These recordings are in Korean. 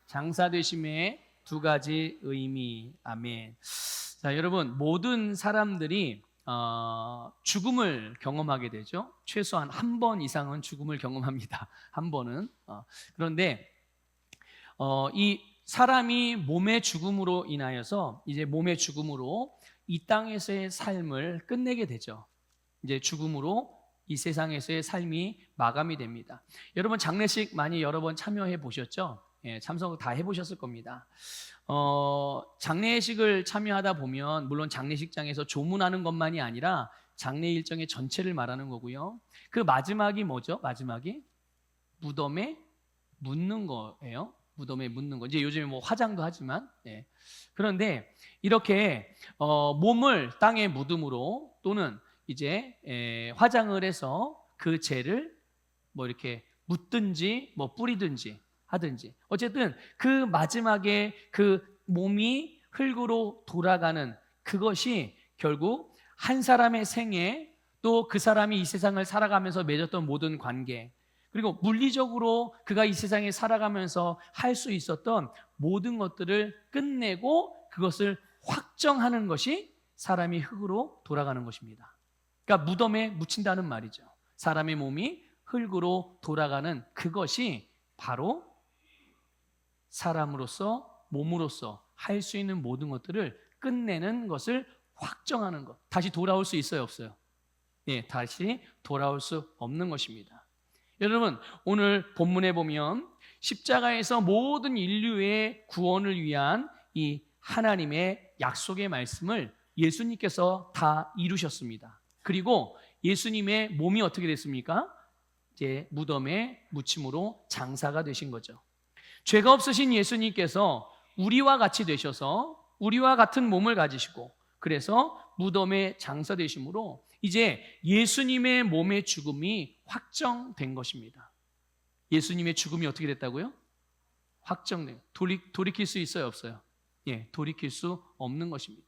장사 되심의 두 가지 의미. 아멘. 자, 여러분, 모든 사람들이 죽음을 경험하게 되죠. 최소한 한 번 이상은 죽음을 경험합니다. 한 번은. 그런데 이 사람이 몸의 죽음으로 인하여서 이제 몸의 죽음으로 이 땅에서의 삶을 끝내게 되죠. 이제 죽음으로 이 세상에서의 삶이 마감이 됩니다. 여러분, 장례식 많이 여러 번 참여해 보셨죠? 예, 참석 다 해보셨을 겁니다. 장례식을 참여하다 보면 물론 장례식장에서 조문하는 것만이 아니라 장례 일정의 전체를 말하는 거고요. 그 마지막이 뭐죠? 마지막이 무덤에 묻는 거예요. 무덤에 묻는 거. 이제 요즘에 뭐 화장도 하지만, 예. 그런데 이렇게 몸을 땅에 묻음으로 또는 이제 화장을 해서 그 재를 뭐 이렇게 묻든지 뭐 뿌리든지 하든지, 어쨌든 그 마지막에 그 몸이 흙으로 돌아가는 그것이 결국 한 사람의 생애, 또 그 사람이 이 세상을 살아가면서 맺었던 모든 관계, 그리고 물리적으로 그가 이 세상에 살아가면서 할 수 있었던 모든 것들을 끝내고 그것을 확정하는 것이 사람이 흙으로 돌아가는 것입니다. 그러니까 무덤에 묻힌다는 말이죠. 사람의 몸이 흙으로 돌아가는 그것이 바로 사람으로서, 몸으로서 할 수 있는 모든 것들을 끝내는 것을 확정하는 것. 다시 돌아올 수 있어요, 없어요? 예, 다시 돌아올 수 없는 것입니다. 여러분, 오늘 본문에 보면 십자가에서 모든 인류의 구원을 위한 이 하나님의 약속의 말씀을 예수님께서 다 이루셨습니다. 그리고 예수님의 몸이 어떻게 됐습니까? 이제 무덤에 묻힘으로 장사가 되신 거죠. 죄가 없으신 예수님께서 우리와 같이 되셔서 우리와 같은 몸을 가지시고, 그래서 무덤에 장사되심으로 이제 예수님의 몸의 죽음이 확정된 것입니다. 예수님의 죽음이 어떻게 됐다고요? 확정된. 돌이킬 수 있어요, 없어요? 예, 돌이킬 수 없는 것입니다.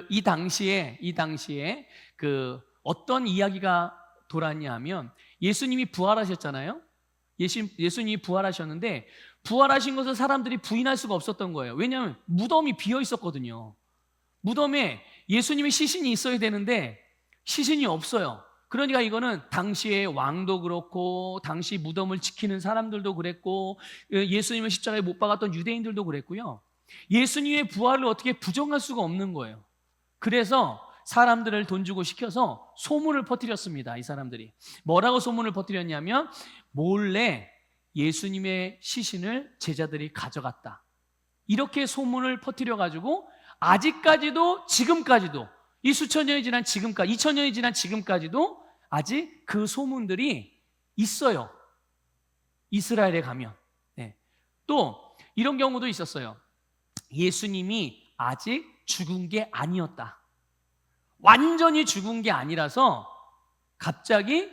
이 당시에 어떤 이야기가 돌았냐 하면, 예수님이 부활하셨잖아요. 예수님이 부활하셨는데 부활하신 것을 사람들이 부인할 수가 없었던 거예요. 왜냐하면 무덤이 비어 있었거든요. 무덤에 예수님의 시신이 있어야 되는데 시신이 없어요. 그러니까 이거는 당시의 왕도 그렇고 당시 무덤을 지키는 사람들도 그랬고 예수님을 십자가에 못 박았던 유대인들도 그랬고요. 예수님의 부활을 어떻게 부정할 수가 없는 거예요. 그래서 사람들을 돈 주고 시켜서 소문을 퍼뜨렸습니다. 이 사람들이 뭐라고 소문을 퍼뜨렸냐면, 몰래 예수님의 시신을 제자들이 가져갔다, 이렇게 소문을 퍼뜨려가지고 아직까지도, 지금까지도, 이 수천 년이 지난 지금까지, 2000년이 지난 지금까지도 아직 그 소문들이 있어요. 이스라엘에 가면. 네. 또 이런 경우도 있었어요. 예수님이 아직 죽은 게 아니었다, 완전히 죽은 게 아니라서 갑자기,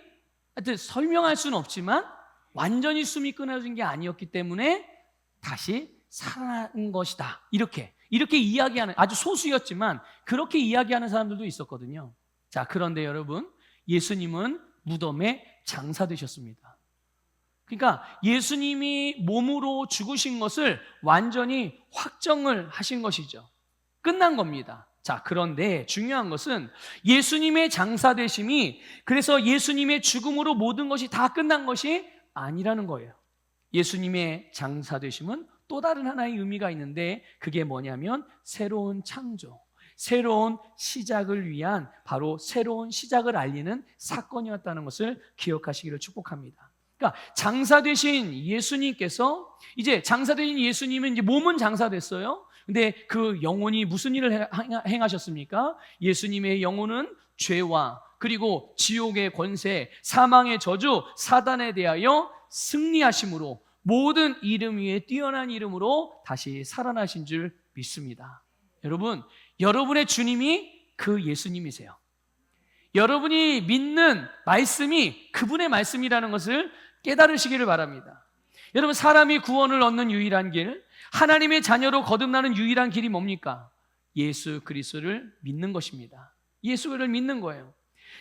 하여튼 설명할 수는 없지만 완전히 숨이 끊어진 게 아니었기 때문에 다시 살아난 것이다, 이렇게 이야기하는, 아주 소수였지만 그렇게 이야기하는 사람들도 있었거든요. 자, 그런데 여러분, 예수님은 무덤에 장사되셨습니다. 그러니까 예수님이 몸으로 죽으신 것을 완전히 확정을 하신 것이죠. 끝난 겁니다. 자, 그런데 중요한 것은 예수님의 장사되심이 그래서 예수님의 죽음으로 모든 것이 다 끝난 것이 아니라는 거예요. 예수님의 장사되심은 또 다른 하나의 의미가 있는데, 그게 뭐냐면 새로운 창조, 새로운 시작을 위한, 바로 새로운 시작을 알리는 사건이었다는 것을 기억하시기를 축복합니다. 그러니까 장사되신 예수님께서, 이제 장사되신 예수님은 이제 몸은 장사됐어요. 근데 그 영혼이 무슨 일을 행하셨습니까? 예수님의 영혼은 죄와 그리고 지옥의 권세, 사망의 저주, 사단에 대하여 승리하심으로 모든 이름 위에 뛰어난 이름으로 다시 살아나신 줄 믿습니다. 여러분, 여러분의 주님이 그 예수님이세요. 여러분이 믿는 말씀이 그분의 말씀이라는 것을 깨달으시기를 바랍니다. 여러분, 사람이 구원을 얻는 유일한 길, 하나님의 자녀로 거듭나는 유일한 길이 뭡니까? 예수 그리스도를 믿는 것입니다. 예수를 믿는 거예요.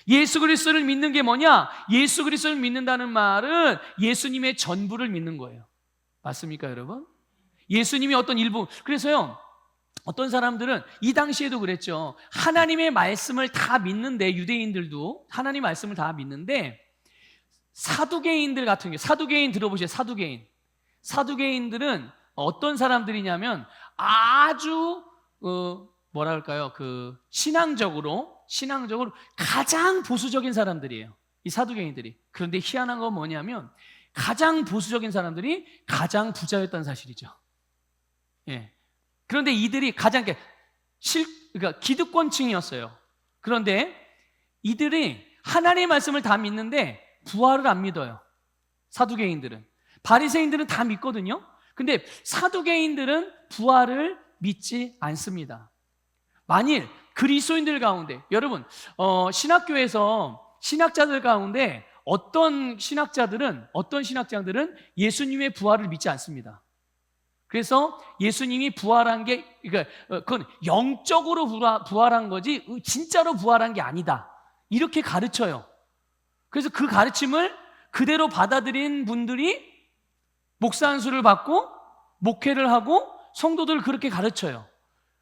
예수 그리스도를 믿는 게 뭐냐? 예수 그리스도를 믿는다는 말은 예수님의 전부를 믿는 거예요. 맞습니까, 여러분? 예수님이 어떤 일부, 그래서요, 어떤 사람들은 이 당시에도 그랬죠. 하나님의 말씀을 다 믿는데, 유대인들도 하나님 말씀을 다 믿는데, 사두개인들 같은 게, 사두개인 들어보세요. 사두개인들은 어떤 사람들이냐면 아주 뭐랄까요, 신앙적으로 가장 보수적인 사람들이에요, 이 사두개인들이. 그런데 희한한 건 뭐냐면 가장 보수적인 사람들이 가장 부자였다는 사실이죠. 예. 그런데 이들이 가장 그러니까 기득권층이었어요. 그런데 이들이 하나님의 말씀을 다 믿는데 부활을 안 믿어요. 사두개인들은. 바리새인들은 다 믿거든요. 근데 사두개인들은 부활을 믿지 않습니다. 만일 그리스도인들 가운데, 여러분, 신학교에서 신학자들 가운데 어떤 신학자들은 예수님의 부활을 믿지 않습니다. 그래서 예수님이 부활한 게, 그러니까 그건 영적으로 부활한 거지 진짜로 부활한 게 아니다, 이렇게 가르쳐요. 그래서 그 가르침을 그대로 받아들인 분들이 목사 안수를 받고 목회를 하고 성도들을 그렇게 가르쳐요.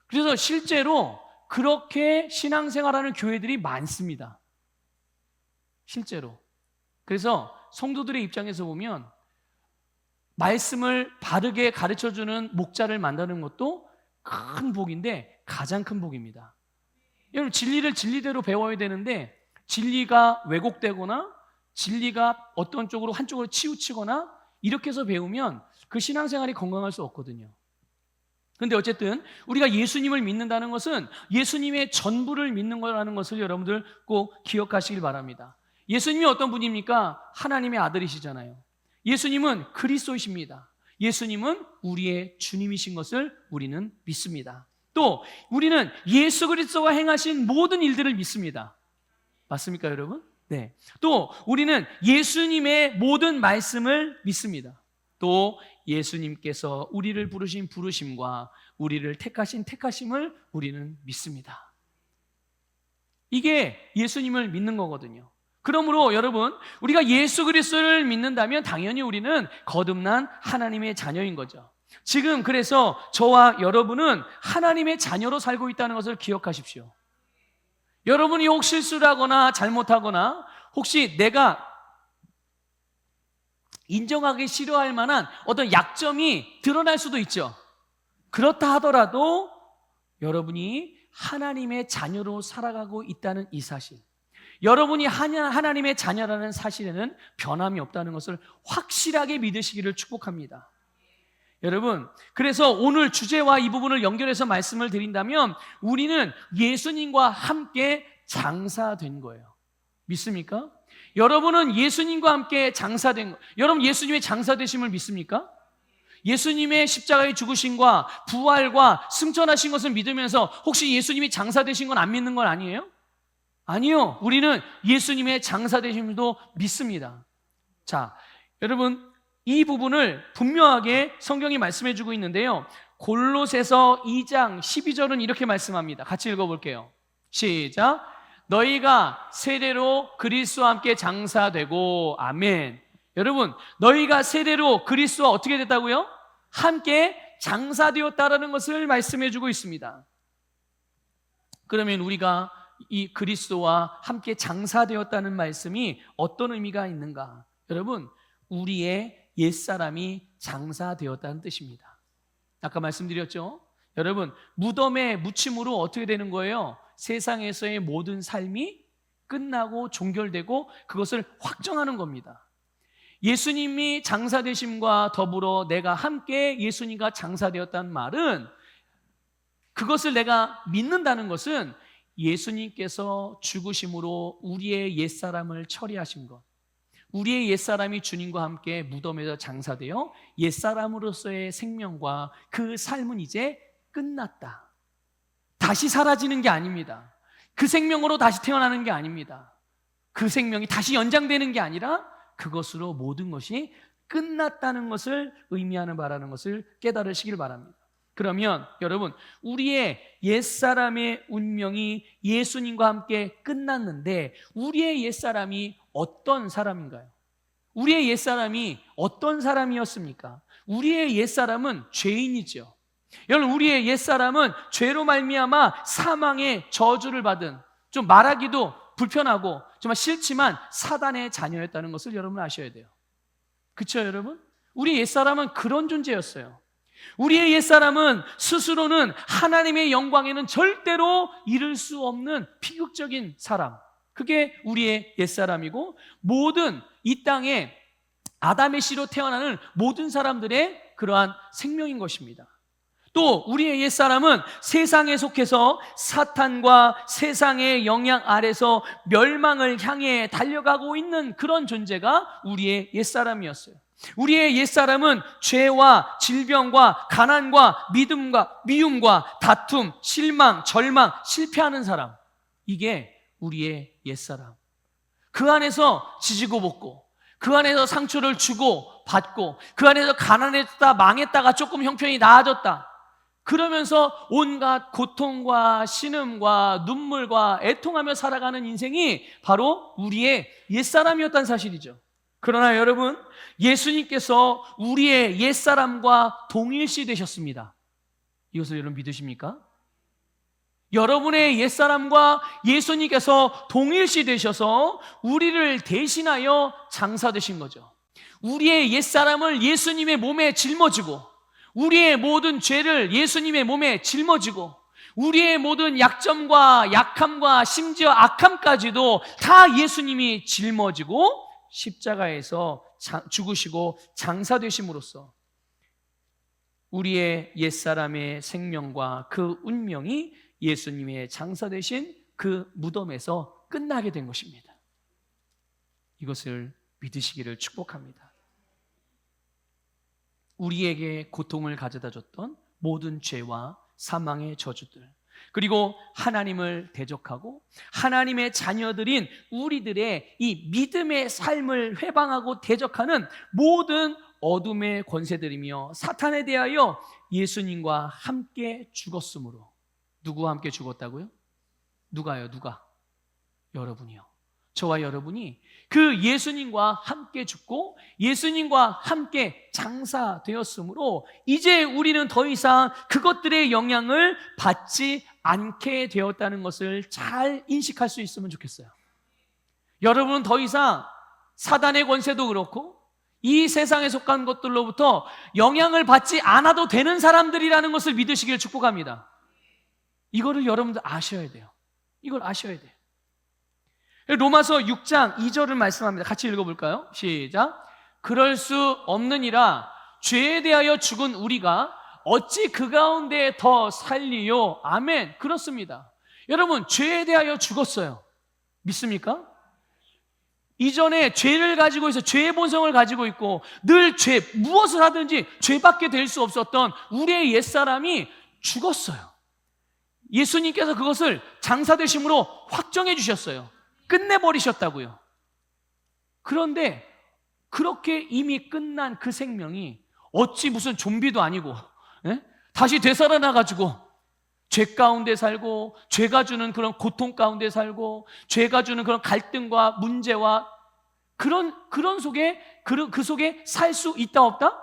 그래서 실제로 그렇게 신앙생활하는 교회들이 많습니다. 실제로. 그래서 성도들의 입장에서 보면 말씀을 바르게 가르쳐주는 목자를 만나는 것도 큰 복인데 가장 큰 복입니다. 여러분, 진리를 진리대로 배워야 되는데 진리가 왜곡되거나 진리가 어떤 쪽으로 한쪽으로 치우치거나 이렇게 해서 배우면 그 신앙생활이 건강할 수 없거든요. 그런데 어쨌든 우리가 예수님을 믿는다는 것은 예수님의 전부를 믿는 거라는 것을 여러분들 꼭 기억하시길 바랍니다. 예수님이 어떤 분입니까? 하나님의 아들이시잖아요. 예수님은 그리스도이십니다. 예수님은 우리의 주님이신 것을 우리는 믿습니다. 또 우리는 예수 그리스도가 행하신 모든 일들을 믿습니다. 맞습니까, 여러분? 네. 또 우리는 예수님의 모든 말씀을 믿습니다. 또 예수님께서 우리를 부르신 부르심과 우리를 택하신 택하심을 우리는 믿습니다. 이게 예수님을 믿는 거거든요. 그러므로 여러분, 우리가 예수 그리스도를 믿는다면 당연히 우리는 거듭난 하나님의 자녀인 거죠. 지금 그래서 저와 여러분은 하나님의 자녀로 살고 있다는 것을 기억하십시오. 여러분이 혹시 실수를 하거나 잘못하거나 혹시 내가 인정하기 싫어할 만한 어떤 약점이 드러날 수도 있죠. 그렇다 하더라도 여러분이 하나님의 자녀로 살아가고 있다는 이 사실, 여러분이 하나님의 자녀라는 사실에는 변함이 없다는 것을 확실하게 믿으시기를 축복합니다. 여러분, 그래서 오늘 주제와 이 부분을 연결해서 말씀을 드린다면 우리는 예수님과 함께 장사된 거예요. 믿습니까? 여러분은 예수님과 함께 장사된 거. 여러분, 예수님의 장사되심을 믿습니까? 예수님의 십자가의 죽으심과 부활과 승천하신 것을 믿으면서 혹시 예수님이 장사되신 건 안 믿는 건 아니에요? 아니요. 우리는 예수님의 장사되심도 믿습니다. 자, 여러분, 이 부분을 분명하게 성경이 말씀해 주고 있는데요. 골로새서 2장 12절은 이렇게 말씀합니다. 같이 읽어볼게요. 시작. 너희가 세례로 그리스도와 함께 장사되고, 아멘. 여러분, 너희가 세례로 그리스도와 어떻게 됐다고요? 함께 장사되었다라는 것을 말씀해 주고 있습니다. 그러면 우리가 이 그리스도와 함께 장사되었다는 말씀이 어떤 의미가 있는가? 여러분, 우리의 옛사람이 장사되었다는 뜻입니다. 아까 말씀드렸죠? 여러분, 무덤에 묻힘으로 어떻게 되는 거예요? 세상에서의 모든 삶이 끝나고 종결되고 그것을 확정하는 겁니다. 예수님이 장사되심과 더불어 내가 함께 예수님과 장사되었다는 말은, 그것을 내가 믿는다는 것은 예수님께서 죽으심으로 우리의 옛사람을 처리하신 것, 우리의 옛사람이 주님과 함께 무덤에서 장사되어 옛사람으로서의 생명과 그 삶은 이제 끝났다. 다시 사라지는 게 아닙니다. 그 생명으로 다시 태어나는 게 아닙니다. 그 생명이 다시 연장되는 게 아니라 그것으로 모든 것이 끝났다는 것을 의미하는 바라는 것을 깨달으시길 바랍니다. 그러면 여러분, 우리의 옛사람의 운명이 예수님과 함께 끝났는데 우리의 옛사람이 어떤 사람인가요? 우리의 옛사람이 어떤 사람이었습니까? 우리의 옛사람은 죄인이죠. 여러분, 우리의 옛사람은 죄로 말미암아 사망의 저주를 받은, 좀 말하기도 불편하고 정말 싫지만 사단의 자녀였다는 것을 여러분 아셔야 돼요. 그렇죠, 여러분? 우리 옛사람은 그런 존재였어요. 우리의 옛사람은 스스로는 하나님의 영광에는 절대로 이를 수 없는 비극적인 사람, 그게 우리의 옛사람이고, 모든 이 땅에 아담의 씨로 태어나는 모든 사람들의 그러한 생명인 것입니다. 또 우리의 옛사람은 세상에 속해서 사탄과 세상의 영향 아래서 멸망을 향해 달려가고 있는 그런 존재가 우리의 옛사람이었어요. 우리의 옛사람은 죄와 질병과 가난과 믿음과 미움과 다툼, 실망, 절망, 실패하는 사람, 이게 우리의 옛사람. 그 안에서 지지고 볶고, 그 안에서 상처를 주고 받고, 그 안에서 가난했다 망했다가 조금 형편이 나아졌다, 그러면서 온갖 고통과 신음과 눈물과 애통하며 살아가는 인생이 바로 우리의 옛사람이었다는 사실이죠. 그러나 여러분, 예수님께서 우리의 옛사람과 동일시 되셨습니다. 이것을 여러분 믿으십니까? 여러분의 옛사람과 예수님께서 동일시 되셔서 우리를 대신하여 장사되신 거죠. 우리의 옛사람을 예수님의 몸에 짊어지고, 우리의 모든 죄를 예수님의 몸에 짊어지고, 우리의 모든 약점과 약함과 심지어 악함까지도 다 예수님이 짊어지고 십자가에서 죽으시고 장사되심으로써 우리의 옛사람의 생명과 그 운명이 예수님의 장사되신 그 무덤에서 끝나게 된 것입니다. 이것을 믿으시기를 축복합니다. 우리에게 고통을 가져다 줬던 모든 죄와 사망의 저주들, 그리고 하나님을 대적하고 하나님의 자녀들인 우리들의 이 믿음의 삶을 회방하고 대적하는 모든 어둠의 권세들이며 사탄에 대하여 예수님과 함께 죽었으므로. 누구와 함께 죽었다고요? 누가요? 누가? 여러분이요. 저와 여러분이 그 예수님과 함께 죽고 예수님과 함께 장사되었으므로 이제 우리는 더 이상 그것들의 영향을 받지 않게 되었다는 것을 잘 인식할 수 있으면 좋겠어요. 여러분은 더 이상 사단의 권세도 그렇고 이 세상에 속한 것들로부터 영향을 받지 않아도 되는 사람들이라는 것을 믿으시길 축복합니다. 이거를 여러분들 아셔야 돼요. 이걸 아셔야 돼요. 로마서 6장 2절을 말씀합니다. 같이 읽어볼까요? 시작. 그럴 수 없느니라 죄에 대하여 죽은 우리가 어찌 그 가운데 더 살리요? 아멘. 그렇습니다. 여러분, 죄에 대하여 죽었어요. 믿습니까? 이전에 죄를 가지고 있어, 죄의 본성을 가지고 있고 늘 무엇을 하든지 죄밖에 될 수 없었던 우리의 옛사람이 죽었어요. 예수님께서 그것을 장사되심으로 확정해 주셨어요. 끝내버리셨다고요. 그런데 그렇게 이미 끝난 그 생명이 어찌 무슨 좀비도 아니고 다시 되살아나가지고 죄 가운데 살고 죄가 주는 그런 고통 가운데 살고 죄가 주는 그런 갈등과 문제와 그런 속에 그 속에 살 수 있다 없다?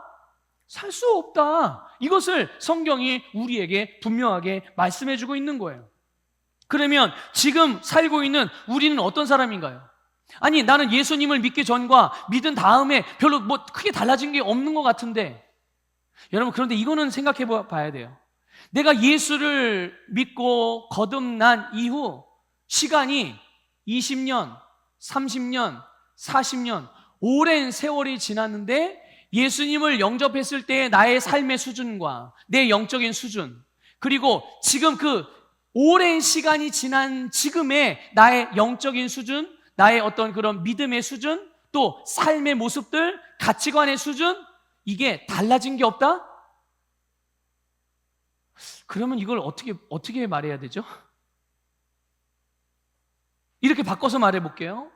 살 수 없다. 이것을 성경이 우리에게 분명하게 말씀해주고 있는 거예요. 그러면 지금 살고 있는 우리는 어떤 사람인가요? 아니, 나는 예수님을 믿기 전과 믿은 다음에 별로 크게 달라진 게 없는 것 같은데, 여러분, 그런데 이거는 생각해 봐야 돼요. 내가 예수를 믿고 거듭난 이후 시간이 20년, 30년, 40년 오랜 세월이 지났는데 예수님을 영접했을 때의 나의 삶의 수준과 내 영적인 수준, 그리고 지금 그 오랜 시간이 지난 지금의 나의 영적인 수준, 나의 어떤 그런 믿음의 수준, 또 삶의 모습들, 가치관의 수준, 이게 달라진 게 없다? 그러면 이걸 어떻게 말해야 되죠? 이렇게 바꿔서 말해 볼게요.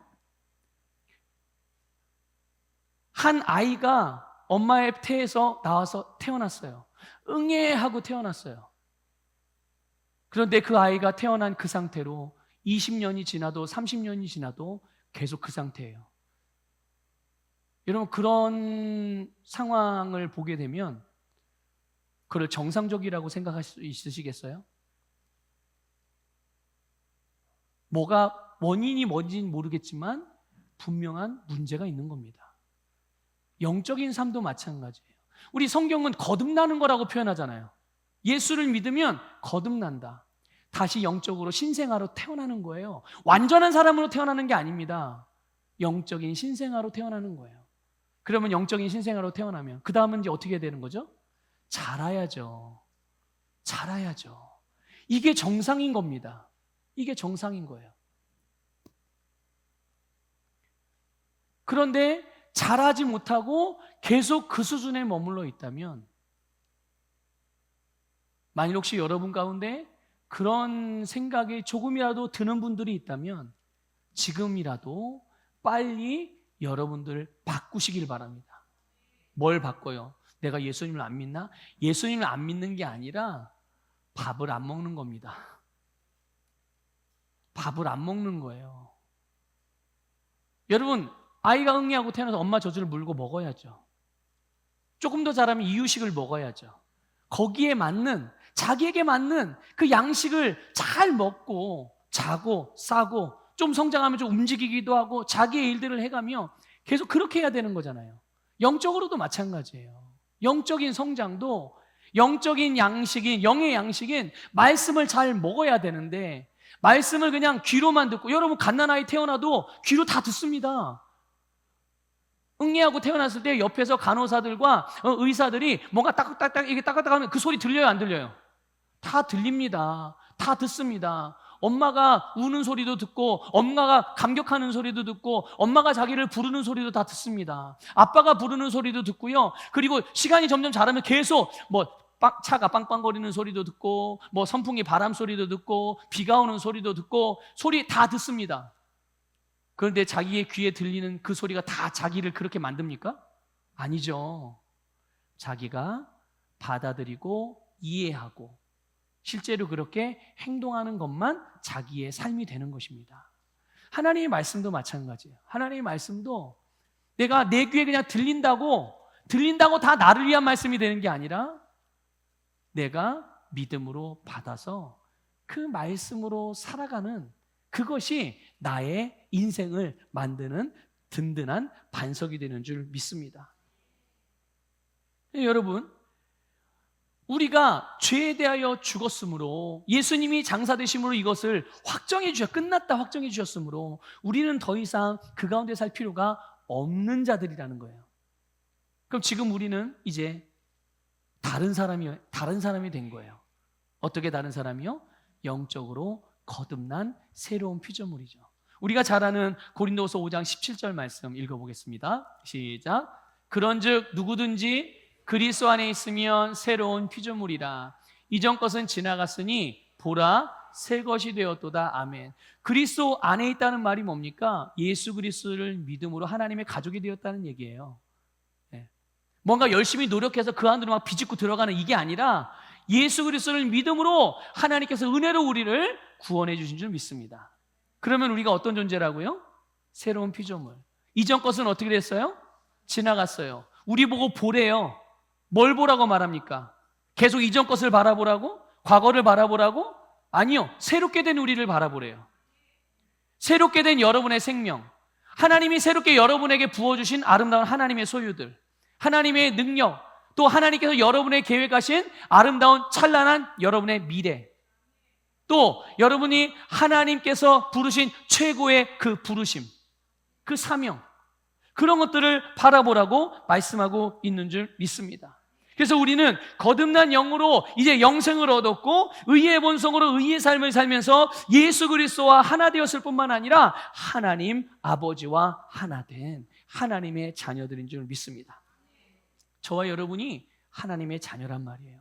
한 아이가 엄마의 태에서 나와서 태어났어요. 응애하고 태어났어요. 그런데 그 아이가 태어난 그 상태로 20년이 지나도 30년이 지나도 계속 그 상태예요. 여러분, 그런 상황을 보게 되면 그걸 정상적이라고 생각할 수 있으시겠어요? 뭐가 원인이 뭔지는 모르겠지만 분명한 문제가 있는 겁니다. 영적인 삶도 마찬가지예요. 우리 성경은 거듭나는 거라고 표현하잖아요. 예수를 믿으면 거듭난다. 다시 영적으로 신생아로 태어나는 거예요. 완전한 사람으로 태어나는 게 아닙니다. 영적인 신생아로 태어나는 거예요. 그러면 영적인 신생아로 태어나면 그 다음은 이제 어떻게 되는 거죠? 자라야죠. 자라야죠. 이게 정상인 겁니다. 이게 정상인 거예요. 그런데 자라지 못하고 계속 그 수준에 머물러 있다면, 만일 혹시 여러분 가운데 그런 생각이 조금이라도 드는 분들이 있다면 지금이라도 빨리 여러분들 바꾸시길 바랍니다. 뭘 바꿔요? 내가 예수님을 안 믿나? 예수님을 안 믿는 게 아니라 밥을 안 먹는 겁니다. 밥을 안 먹는 거예요. 여러분, 아이가 응애하고 태어나서 엄마 젖을 물고 먹어야죠. 조금 더 자라면 이유식을 먹어야죠. 거기에 맞는, 자기에게 맞는 그 양식을 잘 먹고 자고 싸고 좀 성장하면 좀 움직이기도 하고 자기의 일들을 해가며 계속 그렇게 해야 되는 거잖아요. 영적으로도 마찬가지예요. 영적인 성장도, 영적인 양식인, 영의 양식인 말씀을 잘 먹어야 되는데, 말씀을 그냥 귀로만 듣고, 여러분 갓난아이 태어나도 귀로 다 듣습니다. 응애하고 태어났을 때 옆에서 간호사들과 의사들이 뭔가 딱딱딱 이게 딱딱딱 하면 그 소리 들려요, 안 들려요? 다 들립니다. 다 듣습니다. 엄마가 우는 소리도 듣고, 엄마가 감격하는 소리도 듣고, 엄마가 자기를 부르는 소리도 다 듣습니다. 아빠가 부르는 소리도 듣고요. 그리고 시간이 점점 자라면 계속 차가 빵빵거리는 소리도 듣고, 선풍기 바람 소리도 듣고, 비가 오는 소리도 듣고, 소리 다 듣습니다. 그런데 자기의 귀에 들리는 그 소리가 다 자기를 그렇게 만듭니까? 아니죠. 자기가 받아들이고 이해하고 실제로 그렇게 행동하는 것만 자기의 삶이 되는 것입니다. 하나님의 말씀도 마찬가지예요. 하나님의 말씀도 내가 내 귀에 그냥 들린다고 다 나를 위한 말씀이 되는 게 아니라 내가 믿음으로 받아서 그 말씀으로 살아가는, 그것이 나의 인생을 만드는 든든한 반석이 되는 줄 믿습니다. 여러분, 우리가 죄에 대하여 죽었으므로, 예수님이 장사되심으로 이것을 끝났다 확정해 주셨으므로 우리는 더 이상 그 가운데 살 필요가 없는 자들이라는 거예요. 그럼 지금 우리는 이제 다른 사람이 된 거예요. 어떻게 다른 사람이요? 영적으로 거듭난 새로운 피조물이죠. 우리가 잘 아는 고린도서 5장 17절 말씀 읽어보겠습니다. 시작. 그런즉 누구든지 그리스도 안에 있으면 새로운 피조물이라. 이전 것은 지나갔으니 보라 새 것이 되었도다. 아멘. 그리스도 안에 있다는 말이 뭡니까? 예수 그리스도를 믿음으로 하나님의 가족이 되었다는 얘기예요. 뭔가 열심히 노력해서 그 안으로 막 비집고 들어가는 이게 아니라 예수 그리스도를 믿음으로 하나님께서 은혜로 우리를 구원해 주신 줄 믿습니다. 그러면 우리가 어떤 존재라고요? 새로운 피조물. 이전 것은 어떻게 됐어요? 지나갔어요. 우리 보고 보래요. 뭘 보라고 말합니까? 계속 이전 것을 바라보라고? 과거를 바라보라고? 아니요. 새롭게 된 우리를 바라보래요. 새롭게 된 여러분의 생명, 하나님이 새롭게 여러분에게 부어주신 아름다운 하나님의 소유들, 하나님의 능력, 또 하나님께서 여러분의 계획하신 아름다운 찬란한 여러분의 미래, 또 여러분이 하나님께서 부르신 최고의 그 부르심, 그 사명, 그런 것들을 바라보라고 말씀하고 있는 줄 믿습니다. 그래서 우리는 거듭난 영으로 이제 영생을 얻었고 의의 본성으로 의의 삶을 살면서 예수 그리스도와 하나 되었을 뿐만 아니라 하나님 아버지와 하나 된 하나님의 자녀들인 줄 믿습니다. 저와 여러분이 하나님의 자녀란 말이에요.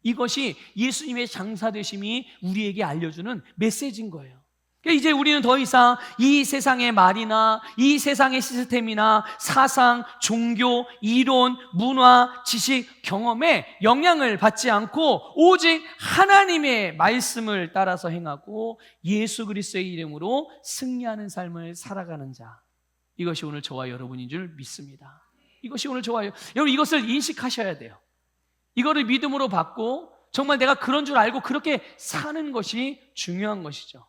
이것이 예수님의 장사되심이 우리에게 알려주는 메시지인 거예요. 이제 우리는 더 이상 이 세상의 말이나 이 세상의 시스템이나 사상, 종교, 이론, 문화, 지식, 경험에 영향을 받지 않고 오직 하나님의 말씀을 따라서 행하고 예수 그리스도의 이름으로 승리하는 삶을 살아가는 자, 이것이 오늘 저와 여러분인 줄 믿습니다. 이것이 오늘 저와 여러분, 이것을 인식하셔야 돼요. 이거를 믿음으로 받고 정말 내가 그런 줄 알고 그렇게 사는 것이 중요한 것이죠.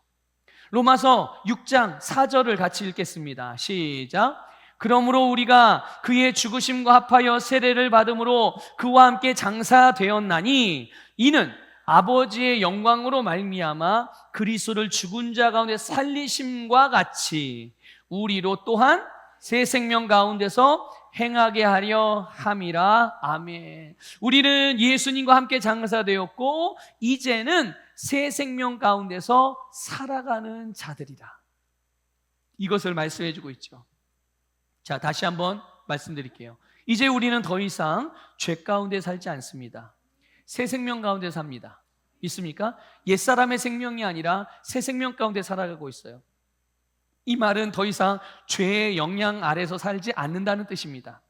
로마서 6장 4절을 같이 읽겠습니다. 시작. 그러므로 우리가 그의 죽으심과 합하여 세례를 받음으로 그와 함께 장사되었나니 이는 아버지의 영광으로 말미암아 그리스도를 죽은 자 가운데 살리심과 같이 우리로 또한 새 생명 가운데서 행하게 하려 함이라. 아멘. 우리는 예수님과 함께 장사되었고 이제는 새 생명 가운데서 살아가는 자들이다. 이것을 말씀해 주고 있죠. 자, 다시 한번 말씀드릴게요. 이제 우리는 더 이상 죄 가운데 살지 않습니다. 새 생명 가운데 삽니다. 믿습니까? 옛사람의 생명이 아니라 새 생명 가운데 살아가고 있어요. 이 말은 더 이상 죄의 영향 아래서 살지 않는다는 뜻입니다.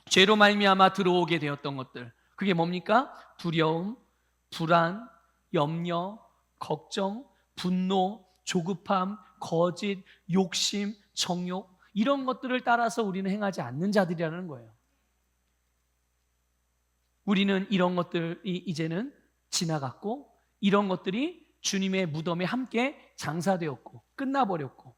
죄로 말미암아 들어오게 되었던 것들, 그게 뭡니까? 두려움, 불안, 염려, 걱정, 분노, 조급함, 거짓, 욕심, 정욕, 이런 것들을 따라서 우리는 행하지 않는 자들이라는 거예요. 우리는 이런 것들이 이제는 지나갔고 이런 것들이 주님의 무덤에 함께 장사되었고 끝나버렸고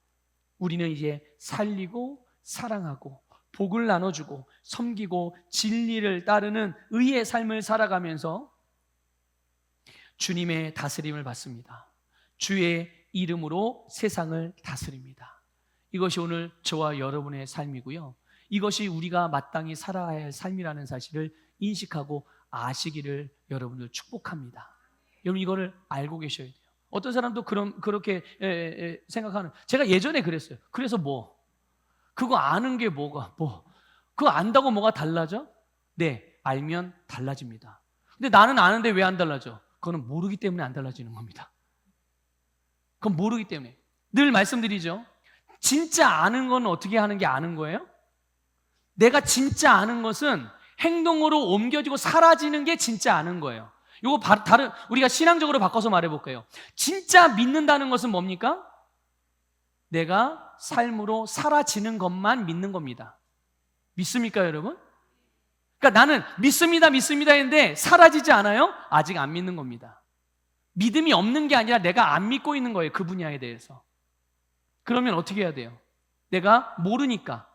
우리는 이제 살리고 사랑하고 복을 나눠주고 섬기고 진리를 따르는 의의 삶을 살아가면서 주님의 다스림을 받습니다. 주의 이름으로 세상을 다스립니다. 이것이 오늘 저와 여러분의 삶이고요. 이것이 우리가 마땅히 살아야 할 삶이라는 사실을 인식하고 아시기를 여러분들 축복합니다. 여러분 이거를 알고 계셔야 돼요. 어떤 사람도 그렇게 생각하는, 제가 예전에 그랬어요. 그래서 뭐? 그거 아는 게 뭐가 그거 안다고 뭐가 달라져? 네, 알면 달라집니다. 근데 나는 아는데 왜 안 달라져? 그거는 모르기 때문에 안 달라지는 겁니다. 그건 모르기 때문에. 늘 말씀드리죠. 진짜 아는 건 어떻게 하는 게 아는 거예요? 내가 진짜 아는 것은 행동으로 옮겨지고 사라지는 게 진짜 아는 거예요. 이거 다른 우리가 신앙적으로 바꿔서 말해볼게요. 진짜 믿는다는 것은 뭡니까? 내가 삶으로 사라지는 것만 믿는 겁니다. 믿습니까, 여러분? 그러니까 나는 믿습니다 했는데 사라지지 않아요? 아직 안 믿는 겁니다. 믿음이 없는 게 아니라 내가 안 믿고 있는 거예요, 그 분야에 대해서. 그러면 어떻게 해야 돼요? 내가 모르니까.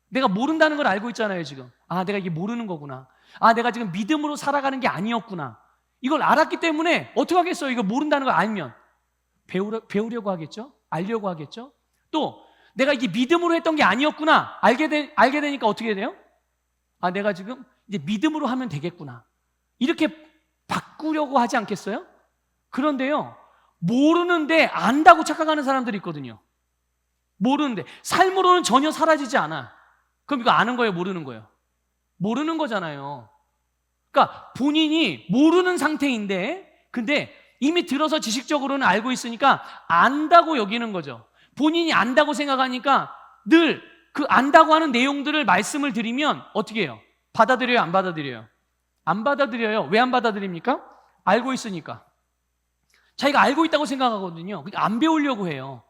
내가 모른다는 걸 알고 있잖아요, 지금. 아, 내가 이게 모르는 거구나. 아, 내가 지금 믿음으로 살아가는 게 아니었구나. 이걸 알았기 때문에 어떻게 하겠어요? 이거 모른다는 걸 알면. 배우려고 하겠죠? 알려고 하겠죠? 또 내가 이게 믿음으로 했던 게 아니었구나. 알게 되니까 어떻게 돼요? 아, 내가 지금 이제 믿음으로 하면 되겠구나. 이렇게 바꾸려고 하지 않겠어요? 그런데요, 모르는데 안다고 착각하는 사람들이 있거든요. 모르는데 삶으로는 전혀 사라지지 않아. 그럼 이거 아는 거예요, 모르는 거예요? 모르는 거잖아요. 그러니까 본인이 모르는 상태인데 근데 이미 들어서 지식적으로는 알고 있으니까 안다고 여기는 거죠. 본인이 안다고 생각하니까 늘 그 안다고 하는 내용들을 말씀을 드리면 어떻게 해요? 받아들여요, 안 받아들여요? 안 받아들여요. 왜 안 받아들입니까? 알고 있으니까. 자기가 알고 있다고 생각하거든요. 그러니까 안 배우려고 해요.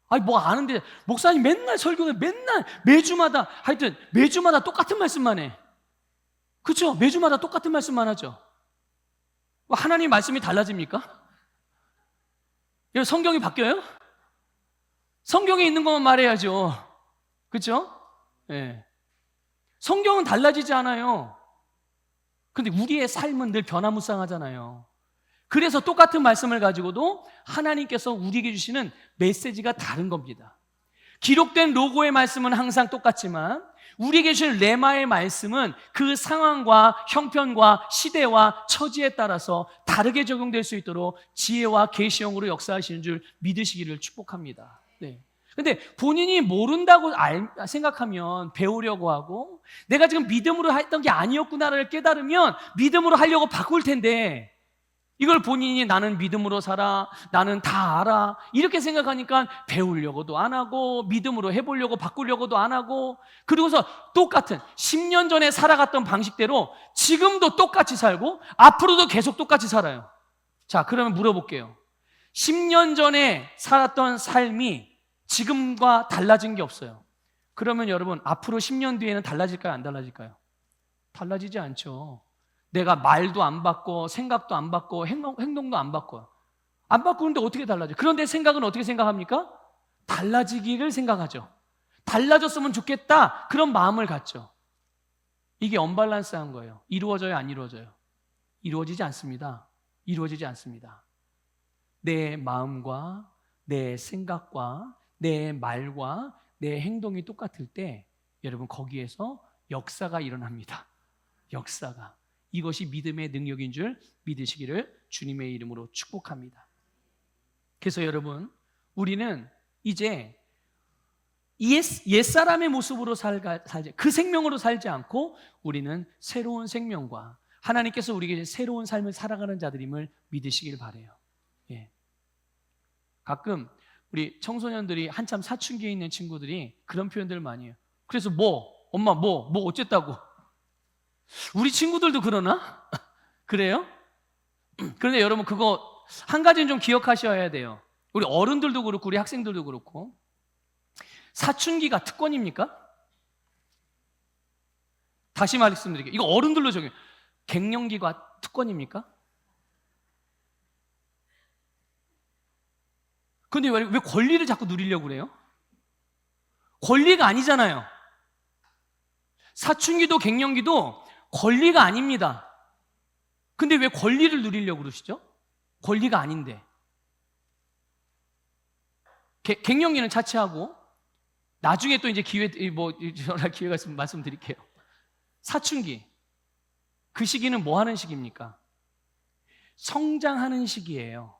아니 뭐 아는데 목사님 맨날 설교에 맨날 매주마다 하여튼 매주마다 똑같은 말씀만 해. 그렇죠? 매주마다 똑같은 말씀만 하죠. 하나님 말씀이 달라집니까? 성경이 바뀌어요? 성경에 있는 것만 말해야죠. 그렇죠? 네. 성경은 달라지지 않아요. 근데 우리의 삶은 늘 변화무쌍하잖아요. 그래서 똑같은 말씀을 가지고도 하나님께서 우리에게 주시는 메시지가 다른 겁니다. 기록된 로고의 말씀은 항상 똑같지만 우리에게 주시는 레마의 말씀은 그 상황과 형편과 시대와 처지에 따라서 다르게 적용될 수 있도록 지혜와 계시형으로 역사하시는 줄 믿으시기를 축복합니다. 네. 근데 본인이 모른다고 생각하면 배우려고 하고 내가 지금 믿음으로 했던 게 아니었구나를 깨달으면 믿음으로 하려고 바꿀 텐데 이걸 본인이 나는 믿음으로 살아, 나는 다 알아 이렇게 생각하니까 배우려고도 안 하고 믿음으로 해보려고 바꾸려고도 안 하고 그리고서 똑같은 10년 전에 살아갔던 방식대로 지금도 똑같이 살고 앞으로도 계속 똑같이 살아요. 자, 그러면 물어볼게요. 10년 전에 살았던 삶이 지금과 달라진 게 없어요. 그러면 여러분 앞으로 10년 뒤에는 달라질까요? 안 달라질까요? 달라지지 않죠. 내가 말도 안 바꿔, 생각도 안 바꿔, 행동도 안 바꿔요. 안 바꾸는데 어떻게 달라져요? 그런데 생각은 어떻게 생각합니까? 달라지기를 생각하죠. 달라졌으면 좋겠다, 그런 마음을 갖죠. 이게 언밸런스한 거예요. 이루어져요, 안 이루어져요? 이루어지지 않습니다. 이루어지지 않습니다. 내 마음과 내 생각과 내 말과 내 행동이 똑같을 때 여러분 거기에서 역사가 일어납니다. 역사가. 이것이 믿음의 능력인 줄 믿으시기를 주님의 이름으로 축복합니다. 그래서 여러분, 우리는 이제 옛사람의 모습으로 살지, 그 생명으로 살지 않고 우리는 새로운 생명과 하나님께서 우리에게 새로운 삶을 살아가는 자들임을 믿으시길 바라요. 예. 가끔 우리 청소년들이 한참 사춘기에 있는 친구들이 그런 표현들을 많이 해요. 그래서 엄마 어쨌다고. 우리 친구들도 그러나? 그래요? 그런데 여러분 그거 한 가지는 좀 기억하셔야 돼요. 우리 어른들도 그렇고 우리 학생들도 그렇고 사춘기가 특권입니까? 다시 말씀드릴게요. 이거 어른들로 적용. 갱년기가 특권입니까? 근데 왜 권리를 자꾸 누리려고 그래요? 권리가 아니잖아요. 사춘기도 갱년기도 권리가 아닙니다. 근데 왜 권리를 누리려고 그러시죠? 권리가 아닌데. 갱년기는 차치하고 나중에 또 이제 기회가 있으면 말씀드릴게요. 사춘기. 그 시기는 뭐 하는 시기입니까? 성장하는 시기예요.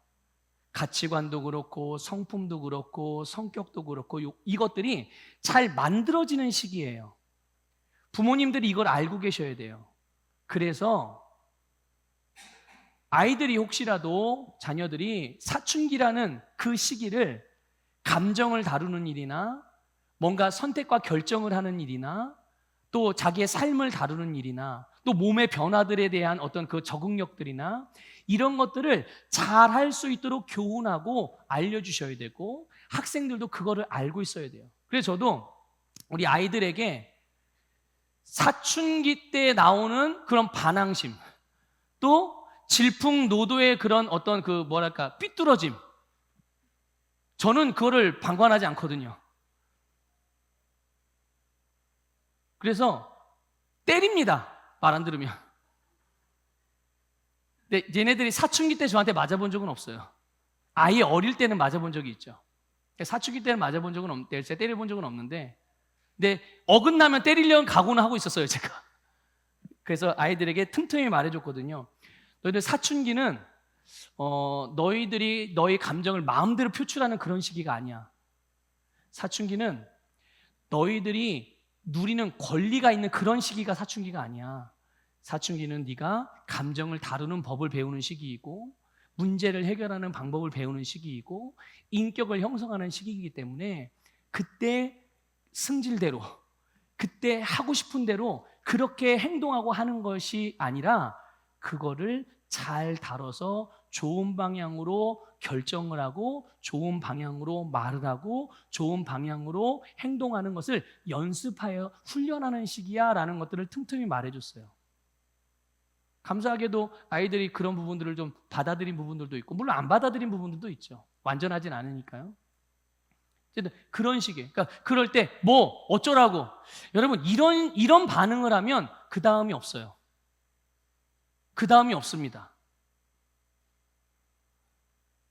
가치관도 그렇고 성품도 그렇고 성격도 그렇고 이것들이 잘 만들어지는 시기예요. 부모님들이 이걸 알고 계셔야 돼요. 그래서 아이들이 혹시라도 자녀들이 사춘기라는 그 시기를 감정을 다루는 일이나 뭔가 선택과 결정을 하는 일이나 또 자기의 삶을 다루는 일이나 또 몸의 변화들에 대한 어떤 그 적응력들이나 이런 것들을 잘 할 수 있도록 교훈하고 알려주셔야 되고 학생들도 그거를 알고 있어야 돼요. 그래서 저도 우리 아이들에게 사춘기 때 나오는 그런 반항심 또 질풍노도의 그런 어떤 삐뚤어짐, 저는 그거를 방관하지 않거든요. 그래서 때립니다. 말 안 들으면. 근데 얘네들이 사춘기 때 저한테 맞아본 적은 없어요. 아예 어릴 때는 맞아본 적이 있죠. 사춘기 때는 맞아본 적은 없는데, 제가 때려본 적은 없는데, 근데 어긋나면 때리려는 각오는 하고 있었어요, 제가. 그래서 아이들에게 틈틈이 말해줬거든요. 너희들 사춘기는 너희들이 너희 감정을 마음대로 표출하는 그런 시기가 아니야. 사춘기는 너희들이 누리는 권리가 있는 그런 시기가 사춘기가 아니야. 사춘기는 네가 감정을 다루는 법을 배우는 시기이고 문제를 해결하는 방법을 배우는 시기이고 인격을 형성하는 시기이기 때문에 그때 승질대로 그때 하고 싶은 대로 그렇게 행동하고 하는 것이 아니라 그거를 잘 다뤄서 좋은 방향으로 결정을 하고 좋은 방향으로 말을 하고 좋은 방향으로 행동하는 것을 연습하여 훈련하는 시기야 라는 것들을 틈틈이 말해줬어요. 감사하게도 아이들이 그런 부분들을 좀 받아들인 부분들도 있고 물론 안 받아들인 부분들도 있죠. 완전하진 않으니까요. 그런 시기에 그러니까 그럴 때 어쩌라고 여러분 이런 반응을 하면 그 다음이 없어요. 그 다음이 없습니다.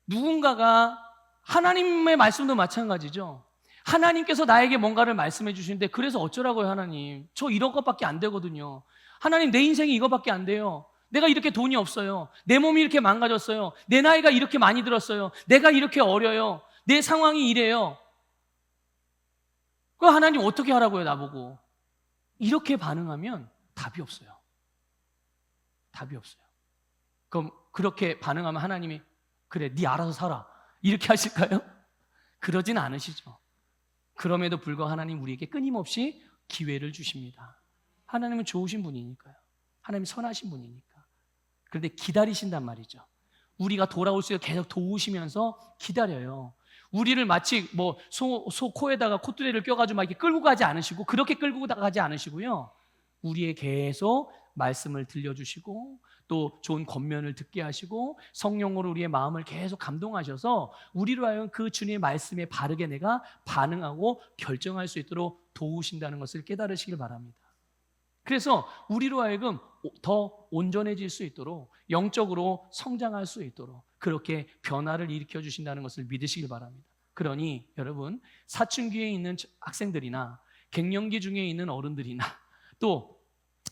누군가가 하나님의 말씀도 마찬가지죠. 하나님께서 나에게 뭔가를 말씀해 주시는데 그래서 어쩌라고요 하나님. 저 이런 것밖에 안 되거든요. 하나님 내 인생이 이거밖에 안 돼요. 내가 이렇게 돈이 없어요. 내 몸이 이렇게 망가졌어요. 내 나이가 이렇게 많이 들었어요. 내가 이렇게 어려요. 내 상황이 이래요. 그 하나님 어떻게 하라고요 나보고. 이렇게 반응하면 답이 없어요. 답이 없어요. 그럼 그렇게 반응하면 하나님이 그래 네 알아서 살아 이렇게 하실까요? 그러진 않으시죠. 그럼에도 불구하고 하나님 우리에게 끊임없이 기회를 주십니다. 하나님은 좋으신 분이니까요. 하나님이 선하신 분이니까. 그런데 기다리신단 말이죠. 우리가 돌아올 수 있게 계속 도우시면서 기다려요. 우리를 마치 뭐 소 코에다가 콧뚜레를 껴가지고 막 이렇게 끌고 가지 않으시고 그렇게 끌고 가지 않으시고요. 우리의 계속 말씀을 들려주시고 또 좋은 권면을 듣게 하시고 성령으로 우리의 마음을 계속 감동하셔서 우리로 하여금 그 주님의 말씀에 바르게 내가 반응하고 결정할 수 있도록 도우신다는 것을 깨달으시길 바랍니다. 그래서 우리로 하여금 더 온전해질 수 있도록 영적으로 성장할 수 있도록 그렇게 변화를 일으켜 주신다는 것을 믿으시길 바랍니다. 그러니 여러분 사춘기에 있는 학생들이나 갱년기 중에 있는 어른들이나 또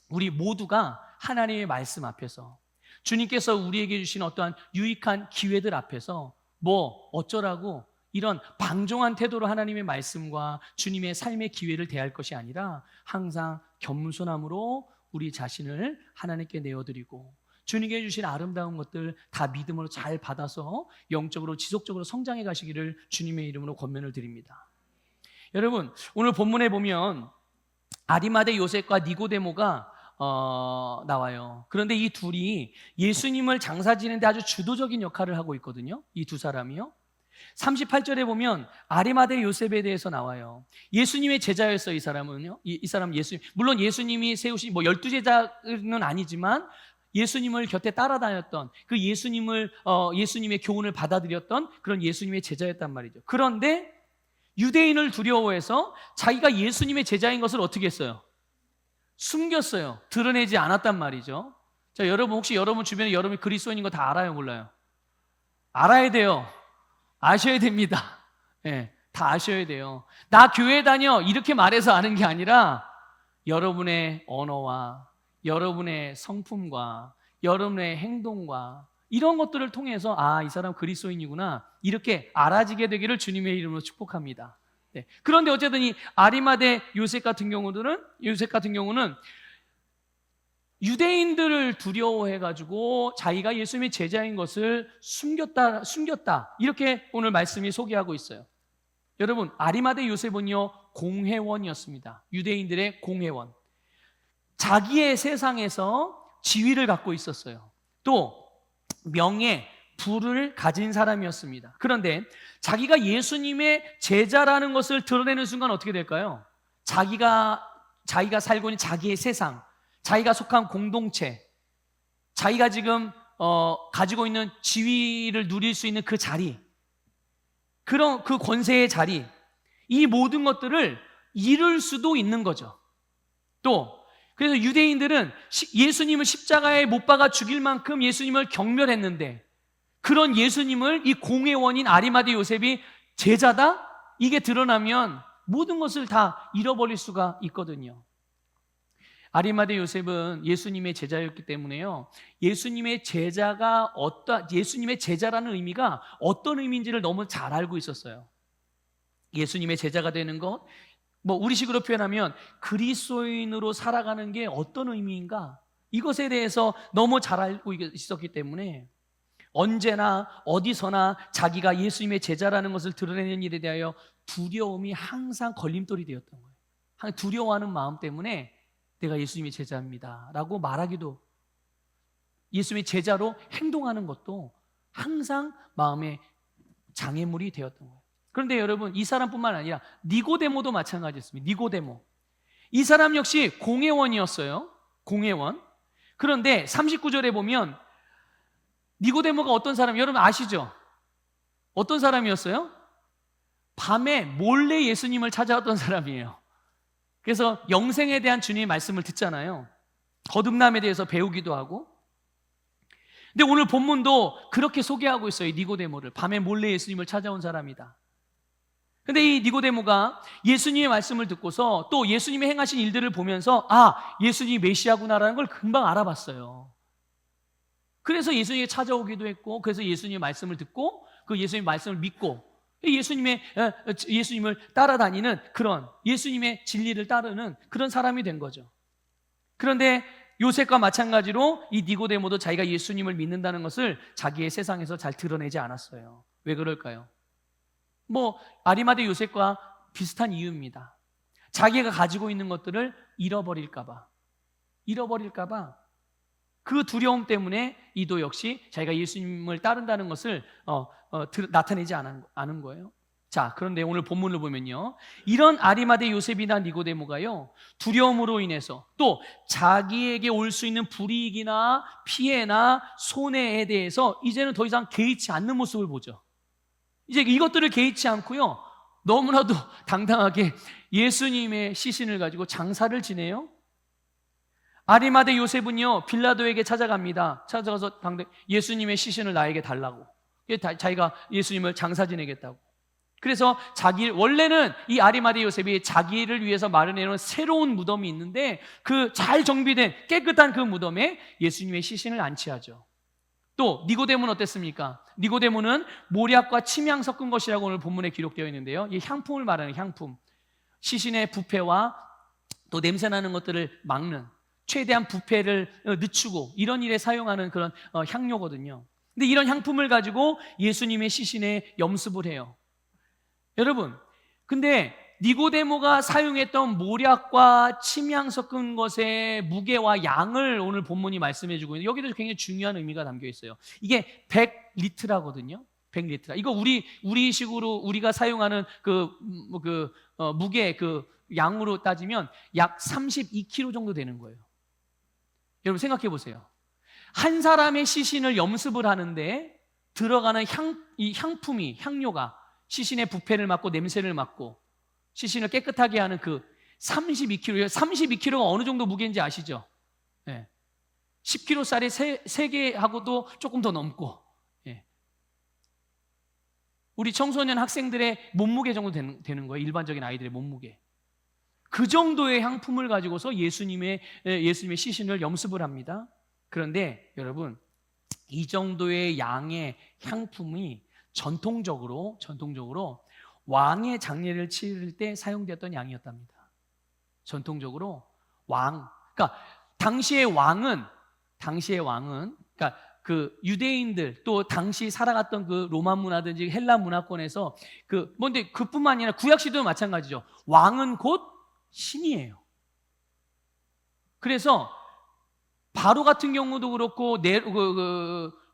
우리 모두가 하나님의 말씀 앞에서 주님께서 우리에게 주신 어떠한 유익한 기회들 앞에서 뭐 어쩌라고 이런 방종한 태도로 하나님의 말씀과 주님의 삶의 기회를 대할 것이 아니라 항상 겸손함으로 우리 자신을 하나님께 내어드리고 주님께 주신 아름다운 것들 다 믿음으로 잘 받아서 영적으로 지속적으로 성장해 가시기를 주님의 이름으로 권면을 드립니다. 여러분 오늘 본문에 보면 아리마대 요셉과 니고데모가 나와요. 그런데 이 둘이 예수님을 장사 지는데 아주 주도적인 역할을 하고 있거든요. 이 두 사람이요. 38절에 보면 아리마대 요셉에 대해서 나와요. 예수님의 제자였어요. 이 사람은요. 이 사람은 물론 예수님이 세우신 뭐 12제자는 아니지만 예수님을 곁에 따라다녔던 그 예수님의 교훈을 받아들였던 그런 예수님의 제자였단 말이죠. 그런데 유대인을 두려워해서 자기가 예수님의 제자인 것을 어떻게 했어요? 숨겼어요. 드러내지 않았단 말이죠. 자, 여러분 혹시 여러분 주변에 여러분이 그리스도인인 거 다 알아요, 몰라요? 알아야 돼요. 아셔야 됩니다. 네, 다 아셔야 돼요. 나 교회 다녀 이렇게 말해서 아는 게 아니라 여러분의 언어와 여러분의 성품과 여러분의 행동과 이런 것들을 통해서 이 사람 그리스도인이구나 이렇게 알아지게 되기를 주님의 이름으로 축복합니다. 네. 그런데 어쨌든 이 아리마대 요셉 같은 경우는 유대인들을 두려워해가지고 자기가 예수님의 제자인 것을 숨겼다. 이렇게 오늘 말씀이 소개하고 있어요. 여러분, 아리마대 요셉은요, 공회원이었습니다. 유대인들의 공회원. 자기의 세상에서 지위를 갖고 있었어요. 또 명예, 부를 가진 사람이었습니다. 그런데 자기가 예수님의 제자라는 것을 드러내는 순간 어떻게 될까요? 자기가 살고 있는 자기의 세상, 자기가 속한 공동체, 자기가 지금 가지고 있는 지위를 누릴 수 있는 그 자리, 그런 그 권세의 자리, 이 모든 것들을 잃을 수도 있는 거죠. 또 그래서 유대인들은 예수님을 십자가에 못 박아 죽일 만큼 예수님을 경멸했는데 그런 예수님을 이 공회원인 아리마대 요셉이 제자다? 이게 드러나면 모든 것을 다 잃어버릴 수가 있거든요. 아리마대 요셉은 예수님의 제자였기 때문에요. 예수님의 제자라는 의미가 어떤 의미인지를 너무 잘 알고 있었어요. 예수님의 제자가 되는 것, 뭐 우리식으로 표현하면 그리스도인으로 살아가는 게 어떤 의미인가? 이것에 대해서 너무 잘 알고 있었기 때문에 언제나 어디서나 자기가 예수님의 제자라는 것을 드러내는 일에 대하여 두려움이 항상 걸림돌이 되었던 거예요. 두려워하는 마음 때문에 내가 예수님의 제자입니다 라고 말하기도, 예수님의 제자로 행동하는 것도 항상 마음의 장애물이 되었던 거예요. 그런데 여러분, 이 사람뿐만 아니라 니고데모도 마찬가지였습니다. 니고데모, 이 사람 역시 공회원이었어요. 공회원. 그런데 39절에 보면 니고데모가 어떤 사람, 여러분 아시죠? 어떤 사람이었어요? 밤에 몰래 예수님을 찾아왔던 사람이에요. 그래서 영생에 대한 주님의 말씀을 듣잖아요. 거듭남에 대해서 배우기도 하고. 근데 오늘 본문도 그렇게 소개하고 있어요. 니고데모를 밤에 몰래 예수님을 찾아온 사람이다. 근데 이 니고데모가 예수님의 말씀을 듣고서 또 예수님의 행하신 일들을 보면서 예수님이 메시아구나라는 걸 금방 알아봤어요. 그래서 예수님에게 찾아오기도 했고, 그래서 예수님의 말씀을 듣고 그 예수님의 말씀을 믿고 예수님을 따라다니는 그런, 예수님의 진리를 따르는 그런 사람이 된 거죠. 그런데 요셉과 마찬가지로 이 니고데모도 자기가 예수님을 믿는다는 것을 자기의 세상에서 잘 드러내지 않았어요. 왜 그럴까요? 뭐 아리마대 요셉과 비슷한 이유입니다. 자기가 가지고 있는 것들을 잃어버릴까 봐 그 두려움 때문에 이도 역시 자기가 예수님을 따른다는 것을 나타내지 않은 거예요. 자, 그런데 오늘 본문을 보면요, 이런 아리마대 요셉이나 니고데모가요, 두려움으로 인해서 또 자기에게 올 수 있는 불이익이나 피해나 손해에 대해서 이제는 더 이상 개의치 않는 모습을 보죠. 이제 이것들을 개의치 않고요, 너무나도 당당하게 예수님의 시신을 가지고 장사를 지내요. 아리마대 요셉은요, 빌라도에게 찾아갑니다. 찾아가서 예수님의 시신을 나에게 달라고. 자기가 예수님을 장사 지내겠다고. 그래서 원래는 이 아리마대 요셉이 자기를 위해서 마련해놓은 새로운 무덤이 있는데, 그 잘 정비된 깨끗한 그 무덤에 예수님의 시신을 안치하죠. 또 니고데모는 어땠습니까? 니고데모는 모략과 침향 섞은 것이라고 오늘 본문에 기록되어 있는데요, 이 향품을 말하는 향품, 시신의 부패와 또 냄새나는 것들을 막는, 최대한 부패를 늦추고 이런 일에 사용하는 그런 향료거든요. 근데 이런 향품을 가지고 예수님의 시신에 염습을 해요. 여러분, 근데 니고데모가 사용했던 모략과 침향 섞은 것의 무게와 양을 오늘 본문이 말씀해 주고 있는데, 여기도 굉장히 중요한 의미가 담겨 있어요. 이게 100리트라거든요. 100리트라. 이거 우리식으로 우리가 사용하는 무게, 양으로 따지면 약 32kg 정도 되는 거예요. 여러분 생각해 보세요. 한 사람의 시신을 염습을 하는데 들어가는 향품이, 향료가 시신의 부패를 막고 냄새를 막고 시신을 깨끗하게 하는 그 32kg, 32kg가 어느 정도 무게인지 아시죠? 네. 10kg짜리 3개하고도 조금 더 넘고, 네. 우리 청소년 학생들의 몸무게 정도 되는 거예요. 일반적인 아이들의 몸무게. 그 정도의 향품을 가지고서 예수님의 시신을 염습을 합니다. 그런데 여러분, 이 정도의 양의 향품이 전통적으로 왕의 장례를 치를 때 사용되었던 양이었답니다. 전통적으로 그러니까 당시의 왕은, 그러니까 그 유대인들 또 당시 살아갔던 그 로마 문화든지 헬라 문화권에서 뭔데 그뿐만 아니라 구약 시대도 마찬가지죠. 왕은 곧 신이에요. 그래서 바로 같은 경우도 그렇고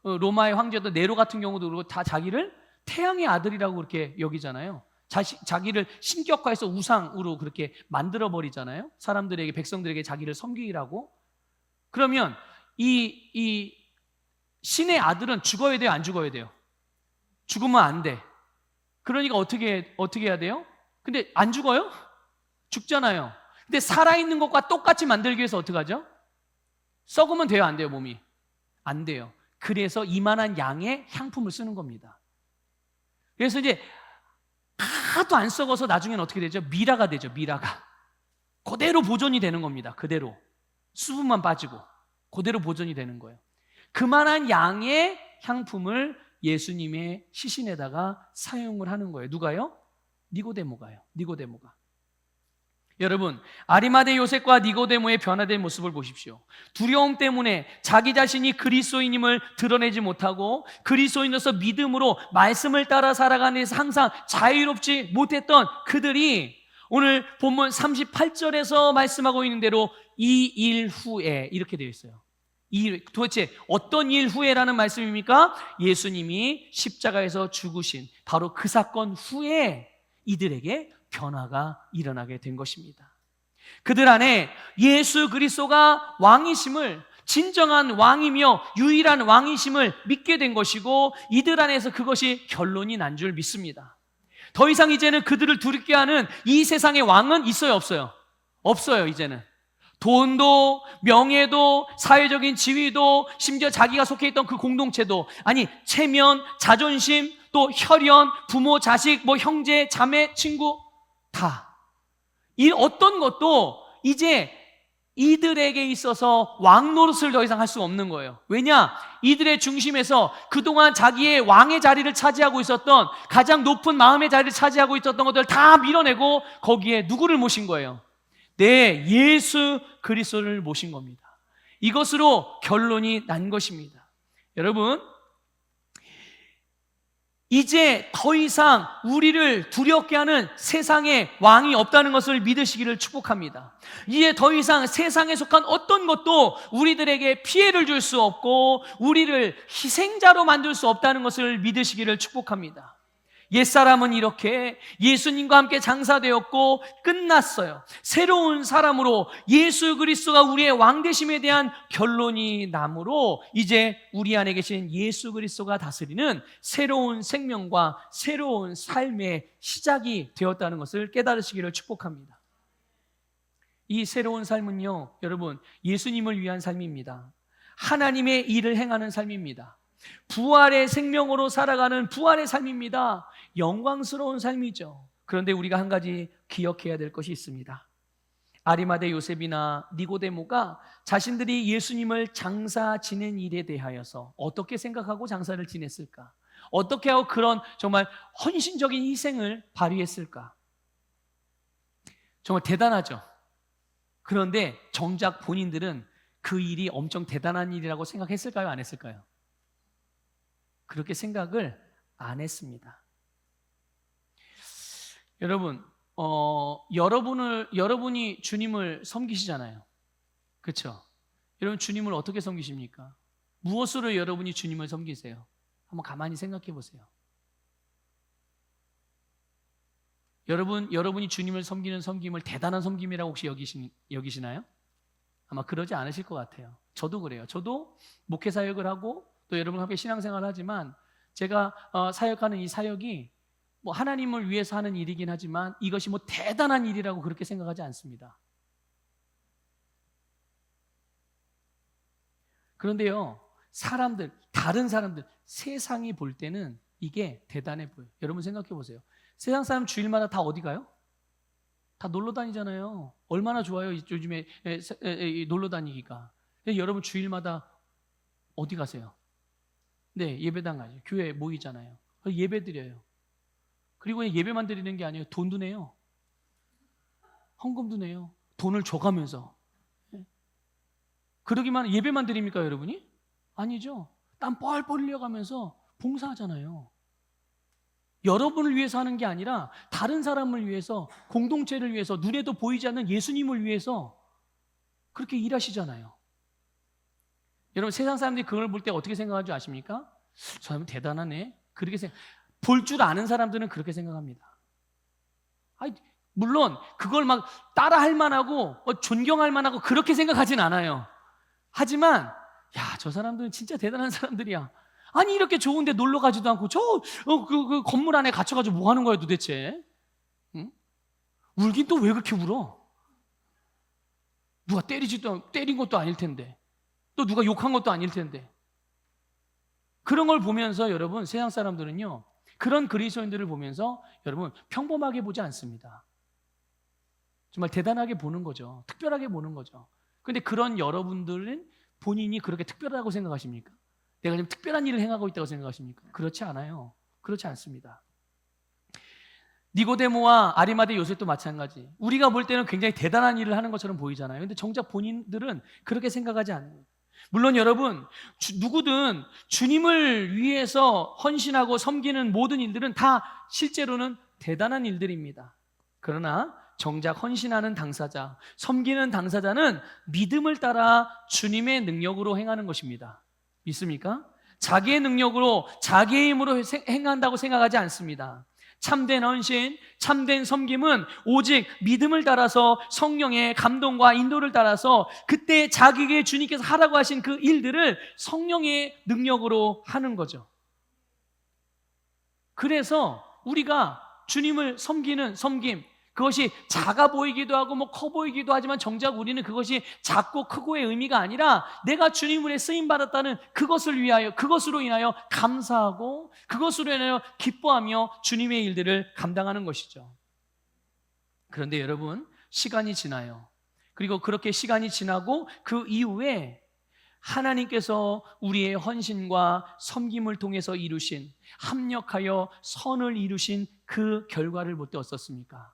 로마의 황제도 네로 같은 경우도 그렇고 다 자기를 태양의 아들이라고 그렇게 여기잖아요. 자기를 신격화해서 우상으로 그렇게 만들어버리잖아요. 사람들에게, 백성들에게 자기를 섬기라고. 그러면 이 신의 아들은 죽어야 돼요, 안 죽어야 돼요? 죽으면 안 돼. 그러니까 어떻게 해야 돼요? 근데 안 죽어요? 죽잖아요. 근데 살아있는 것과 똑같이 만들기 위해서 어떻게 하죠? 썩으면 돼요, 안 돼요, 몸이? 안 돼요. 그래서 이만한 양의 향품을 쓰는 겁니다. 그래서 이제 하도 안 썩어서 나중에는 어떻게 되죠? 미라가 되죠, 미라가. 그대로 보존이 되는 겁니다. 그대로. 수분만 빠지고 그대로 보존이 되는 거예요. 그만한 양의 향품을 예수님의 시신에다가 사용을 하는 거예요. 누가요? 니고데모가. 여러분, 아리마대 요셉과 니고데모의 변화된 모습을 보십시오. 두려움 때문에 자기 자신이 그리스도인임을 드러내지 못하고 그리스도인으로서 믿음으로 말씀을 따라 살아가는 데서 항상 자유롭지 못했던 그들이 오늘 본문 38절에서 말씀하고 있는 대로 이 일 후에 이렇게 되어 있어요. 도대체 어떤 일 후에라는 말씀입니까? 예수님이 십자가에서 죽으신 바로 그 사건 후에 이들에게 변화가 일어나게 된 것입니다. 그들 안에 예수 그리스도가 왕이심을, 진정한 왕이며 유일한 왕이심을 믿게 된 것이고, 이들 안에서 그것이 결론이 난 줄 믿습니다. 더 이상 이제는 그들을 두렵게 하는 이 세상의 왕은 있어요, 없어요? 없어요. 이제는 돈도, 명예도, 사회적인 지위도, 심지어 자기가 속해 있던 그 공동체도, 아니 체면, 자존심, 또 혈연, 부모, 자식, 형제, 자매, 친구, 다. 이 어떤 것도 이제 이들에게 있어서 왕 노릇을 더 이상 할 수 없는 거예요. 왜냐? 이들의 중심에서 그동안 자기의 왕의 자리를 차지하고 있었던, 가장 높은 마음의 자리를 차지하고 있었던 것들을 다 밀어내고 거기에 누구를 모신 거예요? 네, 예수 그리스도를 모신 겁니다. 이것으로 결론이 난 것입니다. 여러분, 이제 더 이상 우리를 두렵게 하는 세상에 왕이 없다는 것을 믿으시기를 축복합니다. 이제 더 이상 세상에 속한 어떤 것도 우리들에게 피해를 줄 수 없고 우리를 희생자로 만들 수 없다는 것을 믿으시기를 축복합니다. 옛사람은 이렇게 예수님과 함께 장사되었고 끝났어요. 새로운 사람으로 예수 그리스도가 우리의 왕되심에 대한 결론이 나므로 이제 우리 안에 계신 예수 그리스도가 다스리는 새로운 생명과 새로운 삶의 시작이 되었다는 것을 깨달으시기를 축복합니다. 이 새로운 삶은요, 여러분, 예수님을 위한 삶입니다. 하나님의 일을 행하는 삶입니다. 부활의 생명으로 살아가는 부활의 삶입니다. 영광스러운 삶이죠. 그런데 우리가 한 가지 기억해야 될 것이 있습니다. 아리마대 요셉이나 니고데모가 자신들이 예수님을 장사 지낸 일에 대하여서 어떻게 생각하고 장사를 지냈을까? 어떻게 하고 그런 정말 헌신적인 희생을 발휘했을까? 정말 대단하죠. 그런데 정작 본인들은 그 일이 엄청 대단한 일이라고 생각했을까요? 안 했을까요? 그렇게 생각을 안 했습니다. 여러분, 여러분이 주님을 섬기시잖아요. 그렇죠? 여러분 주님을 어떻게 섬기십니까? 무엇으로 여러분이 주님을 섬기세요? 한번 가만히 생각해 보세요. 여러분이 주님을 섬기는 섬김을 대단한 섬김이라고 혹시 여기시나요? 아마 그러지 않으실 것 같아요. 저도 그래요. 저도 목회 사역을 하고 또 여러분과 함께 신앙생활을 하지만 제가 사역하는 이 사역이 뭐 하나님을 위해서 하는 일이긴 하지만 이것이 뭐 대단한 일이라고 그렇게 생각하지 않습니다. 그런데요, 다른 사람들, 세상이 볼 때는 이게 대단해 보여요. 여러분 생각해 보세요. 세상 사람 주일마다 다 어디 가요? 다 놀러 다니잖아요. 얼마나 좋아요, 요즘에 놀러 다니기가. 여러분 주일마다 어디 가세요? 네, 예배당 가요. 교회 모이잖아요. 예배 드려요. 그리고 예배만 드리는 게 아니에요. 돈도 내요. 헌금도 내요. 돈을 줘가면서. 그러기만 예배만 드립니까, 여러분이? 아니죠. 땀 뻘뻘 흘려가면서 봉사하잖아요. 여러분을 위해서 하는 게 아니라 다른 사람을 위해서, 공동체를 위해서, 눈에도 보이지 않는 예수님을 위해서 그렇게 일하시잖아요. 여러분 세상 사람들이 그걸 볼 때 어떻게 생각하는 줄 아십니까? 저 사람은 대단하네. 그렇게 볼 줄 아는 사람들은 그렇게 생각합니다. 아니, 물론 그걸 막 따라할 만하고 존경할 만하고 그렇게 생각하진 않아요. 하지만 야, 저 사람들은 진짜 대단한 사람들이야. 아니 이렇게 좋은데 놀러 가지도 않고 그 건물 안에 갇혀가지고 뭐 하는 거야 도대체? 응? 울긴 또 왜 그렇게 울어? 누가 때린 것도 아닐 텐데, 또 누가 욕한 것도 아닐 텐데. 그런 걸 보면서 여러분 세상 사람들은요, 그런 그리스도인들을 보면서 여러분 평범하게 보지 않습니다. 정말 대단하게 보는 거죠. 특별하게 보는 거죠. 그런데 그런 여러분들은 본인이 그렇게 특별하다고 생각하십니까? 내가 지금 특별한 일을 행하고 있다고 생각하십니까? 그렇지 않아요. 그렇지 않습니다. 니고데모와 아리마대 요셉도 마찬가지. 우리가 볼 때는 굉장히 대단한 일을 하는 것처럼 보이잖아요. 근데 정작 본인들은 그렇게 생각하지 않는. 물론 여러분, 누구든 주님을 위해서 헌신하고 섬기는 모든 일들은 다 실제로는 대단한 일들입니다. 그러나 정작 헌신하는 당사자, 섬기는 당사자는 믿음을 따라 주님의 능력으로 행하는 것입니다. 믿습니까? 자기의 능력으로, 자기의 힘으로 행한다고 생각하지 않습니다. 참된 헌신, 참된 섬김은 오직 믿음을 따라서 성령의 감동과 인도를 따라서 그때 자기에게 주님께서 하라고 하신 그 일들을 성령의 능력으로 하는 거죠. 그래서 우리가 주님을 섬기는 섬김, 그것이 작아 보이기도 하고 뭐 커 보이기도 하지만 정작 우리는 그것이 작고 크고의 의미가 아니라 내가 주님을 쓰임 받았다는 그것으로 인하여 감사하고 그것으로 인하여 기뻐하며 주님의 일들을 감당하는 것이죠. 그런데 여러분, 시간이 지나요. 그리고 그렇게 시간이 지나고 그 이후에 하나님께서 우리의 헌신과 섬김을 통해서 이루신, 합력하여 선을 이루신 그 결과를 볼 때 어떻습니까?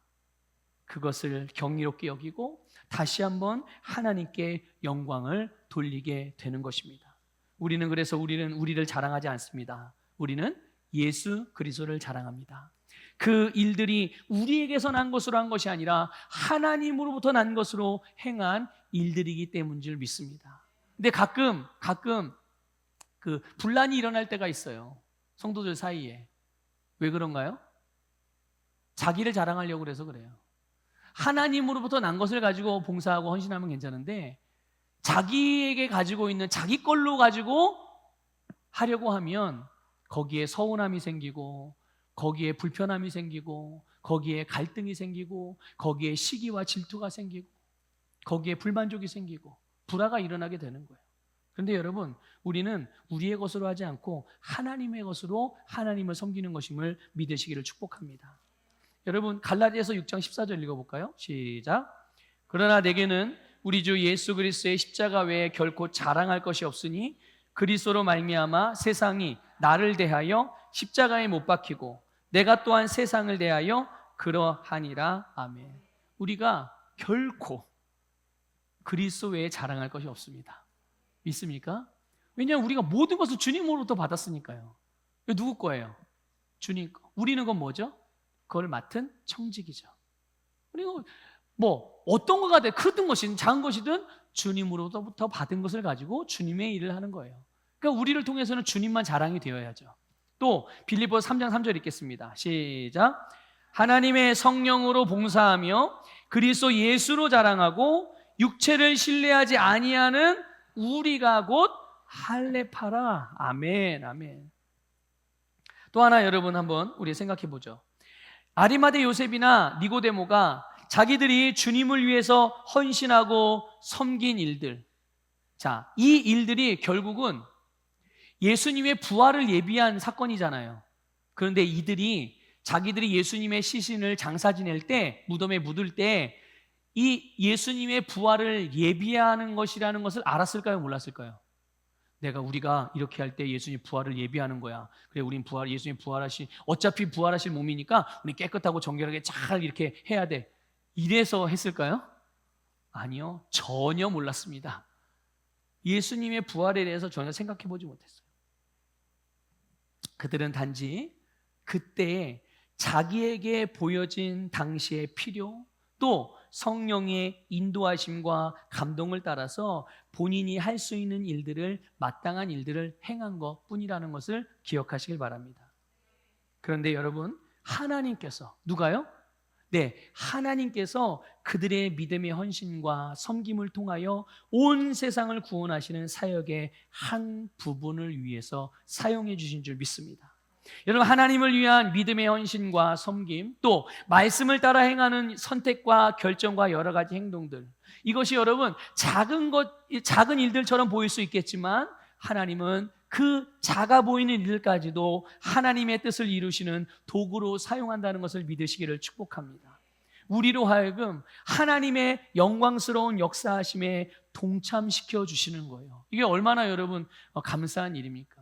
그것을 경이롭게 여기고 다시 한번 하나님께 영광을 돌리게 되는 것입니다. 그래서 우리는 우리를 자랑하지 않습니다. 우리는 예수 그리스도를 자랑합니다. 그 일들이 우리에게서 난 것으로 한 것이 아니라 하나님으로부터 난 것으로 행한 일들이기 때문인 줄 믿습니다. 근데 가끔 그 분란이 일어날 때가 있어요. 성도들 사이에. 왜 그런가요? 자기를 자랑하려고 그래서 그래요. 하나님으로부터 난 것을 가지고 봉사하고 헌신하면 괜찮은데 자기에게 가지고 있는 자기 걸로 가지고 하려고 하면 거기에 서운함이 생기고 거기에 불편함이 생기고 거기에 갈등이 생기고 거기에 시기와 질투가 생기고 거기에 불만족이 생기고 불화가 일어나게 되는 거예요. 그런데 여러분, 우리는 우리의 것으로 하지 않고 하나님의 것으로 하나님을 섬기는 것임을 믿으시기를 축복합니다. 여러분, 갈라디아서 6장 14절 읽어볼까요? 시작. 그러나 내게는 우리 주 예수 그리스도의 십자가 외에 결코 자랑할 것이 없으니 그리스도로 말미암아 세상이 나를 대하여 십자가에 못 박히고 내가 또한 세상을 대하여 그러하니라. 아멘. 우리가 결코 그리스도 외에 자랑할 것이 없습니다. 믿습니까? 왜냐하면 우리가 모든 것을 주님으로부터 받았으니까요. 이거 누구 거예요? 주님 거. 우리는 건 뭐죠? 그걸 맡은 청직이죠. 그리고 뭐 어떤 거가 돼, 크든 것이든 작은 것이든 주님으로부터 받은 것을 가지고 주님의 일을 하는 거예요. 그러니까 우리를 통해서는 주님만 자랑이 되어야죠. 또 빌립보서 3장 3절 읽겠습니다. 시작. 하나님의 성령으로 봉사하며 그리스도 예수로 자랑하고 육체를 신뢰하지 아니하는 우리가 곧 할례파라. 아멘, 아멘. 또 하나 여러분 한번 우리 생각해 보죠. 아리마대 요셉이나 니고데모가 자기들이 주님을 위해서 헌신하고 섬긴 일들, 자, 이 일들이 결국은 예수님의 부활을 예비한 사건이잖아요. 그런데 이들이 자기들이 예수님의 시신을 장사 지낼 때, 무덤에 묻을 때 이 예수님의 부활을 예비하는 것이라는 것을 알았을까요? 몰랐을까요? 우리가 이렇게 할 때 예수님 부활을 예비하는 거야. 그래, 우린 예수님 어차피 부활하실 몸이니까 우리 깨끗하고 정결하게 잘 이렇게 해야 돼. 이래서 했을까요? 아니요, 전혀 몰랐습니다. 예수님의 부활에 대해서 전혀 생각해 보지 못했어요. 그들은 단지 그때 자기에게 보여진 당시의 필요, 또 성령의 인도하심과 감동을 따라서 본인이 할 수 있는 일들을, 마땅한 일들을 행한 것 뿐이라는 것을 기억하시길 바랍니다. 그런데 여러분, 하나님께서, 누가요? 네, 하나님께서 그들의 믿음의 헌신과 섬김을 통하여 온 세상을 구원하시는 사역의 한 부분을 위해서 사용해 주신 줄 믿습니다. 여러분, 하나님을 위한 믿음의 헌신과 섬김, 또 말씀을 따라 행하는 선택과 결정과 여러 가지 행동들, 이것이 여러분 작은 일들처럼 보일 수 있겠지만 하나님은 그 작아 보이는 일들까지도 하나님의 뜻을 이루시는 도구로 사용한다는 것을 믿으시기를 축복합니다. 우리로 하여금 하나님의 영광스러운 역사하심에 동참시켜 주시는 거예요. 이게 얼마나 여러분 감사한 일입니까?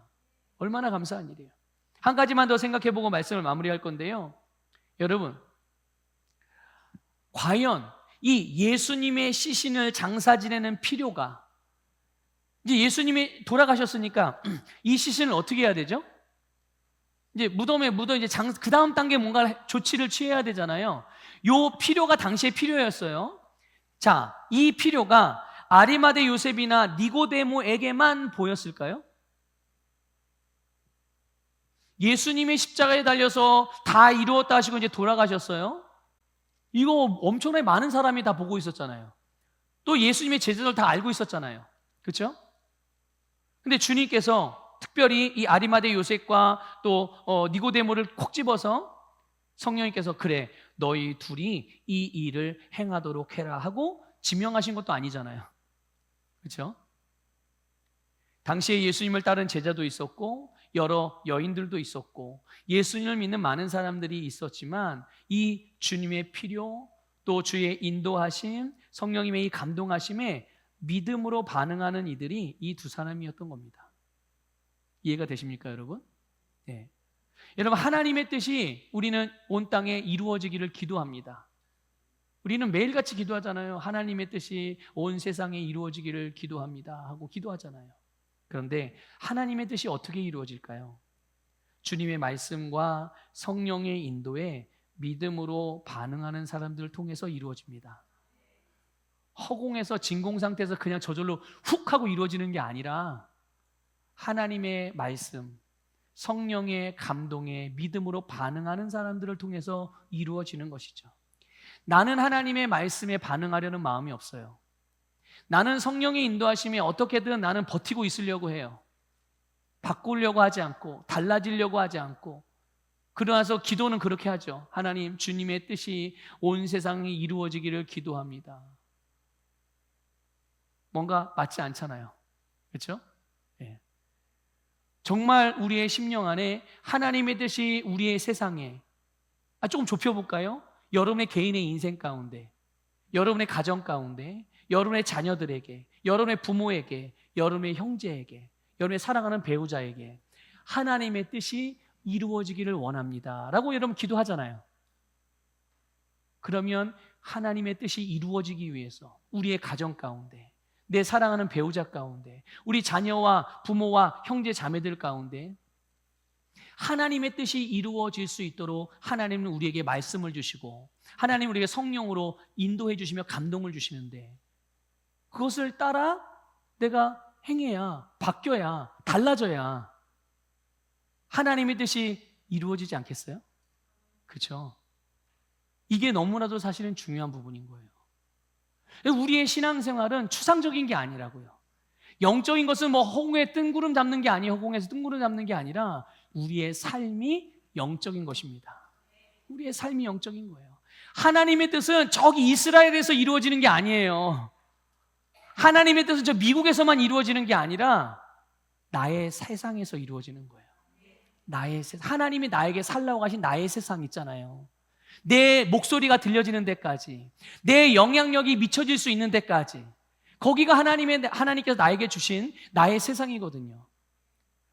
얼마나 감사한 일이에요. 한 가지만 더 생각해보고 말씀을 마무리할 건데요. 여러분, 과연 이 예수님의 시신을 장사 지내는 필요가, 이제 예수님이 돌아가셨으니까 이 시신을 어떻게 해야 되죠? 이제 무덤에 이제 그 다음 단계 뭔가 조치를 취해야 되잖아요. 요 필요가 당시에 필요였어요. 자, 이 필요가 아리마대 요셉이나 니고데모에게만 보였을까요? 예수님의 십자가에 달려서 다 이루었다 하시고 이제 돌아가셨어요. 이거 엄청나게 많은 사람이 다 보고 있었잖아요. 또 예수님의 제자들 다 알고 있었잖아요. 그렇죠? 근데 주님께서 특별히 이 아리마대 요셉과 또 니고데모를 콕 집어서 성령님께서 그래, 너희 둘이 이 일을 행하도록 해라 하고 지명하신 것도 아니잖아요. 그렇죠? 당시에 예수님을 따른 제자도 있었고 여러 여인들도 있었고 예수님을 믿는 많은 사람들이 있었지만 이 주님의 필요, 또 주의 인도하심, 성령님의 이 감동하심에 믿음으로 반응하는 이들이 이 두 사람이었던 겁니다. 이해가 되십니까, 여러분? 네. 여러분, 하나님의 뜻이 우리는 온 땅에 이루어지기를 기도합니다. 우리는 매일같이 기도하잖아요. 하나님의 뜻이 온 세상에 이루어지기를 기도합니다 하고 기도하잖아요. 그런데 하나님의 뜻이 어떻게 이루어질까요? 주님의 말씀과 성령의 인도에 믿음으로 반응하는 사람들을 통해서 이루어집니다. 허공에서 진공 상태에서 그냥 저절로 훅 하고 이루어지는 게 아니라 하나님의 말씀, 성령의 감동에 믿음으로 반응하는 사람들을 통해서 이루어지는 것이죠. 나는 하나님의 말씀에 반응하려는 마음이 없어요. 나는 성령의 인도하심에 어떻게든 나는 버티고 있으려고 해요. 바꾸려고 하지 않고 달라지려고 하지 않고, 그러나서 기도는 그렇게 하죠. 하나님, 주님의 뜻이 온 세상에 이루어지기를 기도합니다. 뭔가 맞지 않잖아요. 그렇죠? 예. 정말 우리의 심령 안에 하나님의 뜻이 우리의 세상에, 조금 좁혀볼까요? 여러분의 개인의 인생 가운데, 여러분의 가정 가운데, 여러분의 자녀들에게, 여러분의 부모에게, 여러분의 형제에게, 여러분의 사랑하는 배우자에게 하나님의 뜻이 이루어지기를 원합니다 라고 여러분 기도하잖아요. 그러면 하나님의 뜻이 이루어지기 위해서 우리의 가정 가운데, 내 사랑하는 배우자 가운데, 우리 자녀와 부모와 형제 자매들 가운데 하나님의 뜻이 이루어질 수 있도록 하나님은 우리에게 말씀을 주시고, 하나님은 우리에게 성령으로 인도해 주시며 감동을 주시는데, 그것을 따라 내가 행해야, 바뀌어야, 달라져야 하나님의 뜻이 이루어지지 않겠어요? 그렇죠? 이게 너무나도 사실은 중요한 부분인 거예요. 우리의 신앙생활은 추상적인 게 아니라고요. 영적인 것은 뭐 허공에 뜬구름 잡는 게 아니에요. 허공에서 뜬구름 잡는 게 아니라 우리의 삶이 영적인 것입니다. 우리의 삶이 영적인 거예요. 하나님의 뜻은 저기 이스라엘에서 이루어지는 게 아니에요. 하나님의 뜻은 저 미국에서만 이루어지는 게 아니라 나의 세상에서 이루어지는 거예요. 나의 세상, 하나님이 나에게 살라고 하신 나의 세상 있잖아요. 내 목소리가 들려지는 데까지, 내 영향력이 미쳐질 수 있는 데까지, 거기가 하나님께서 나에게 주신 나의 세상이거든요.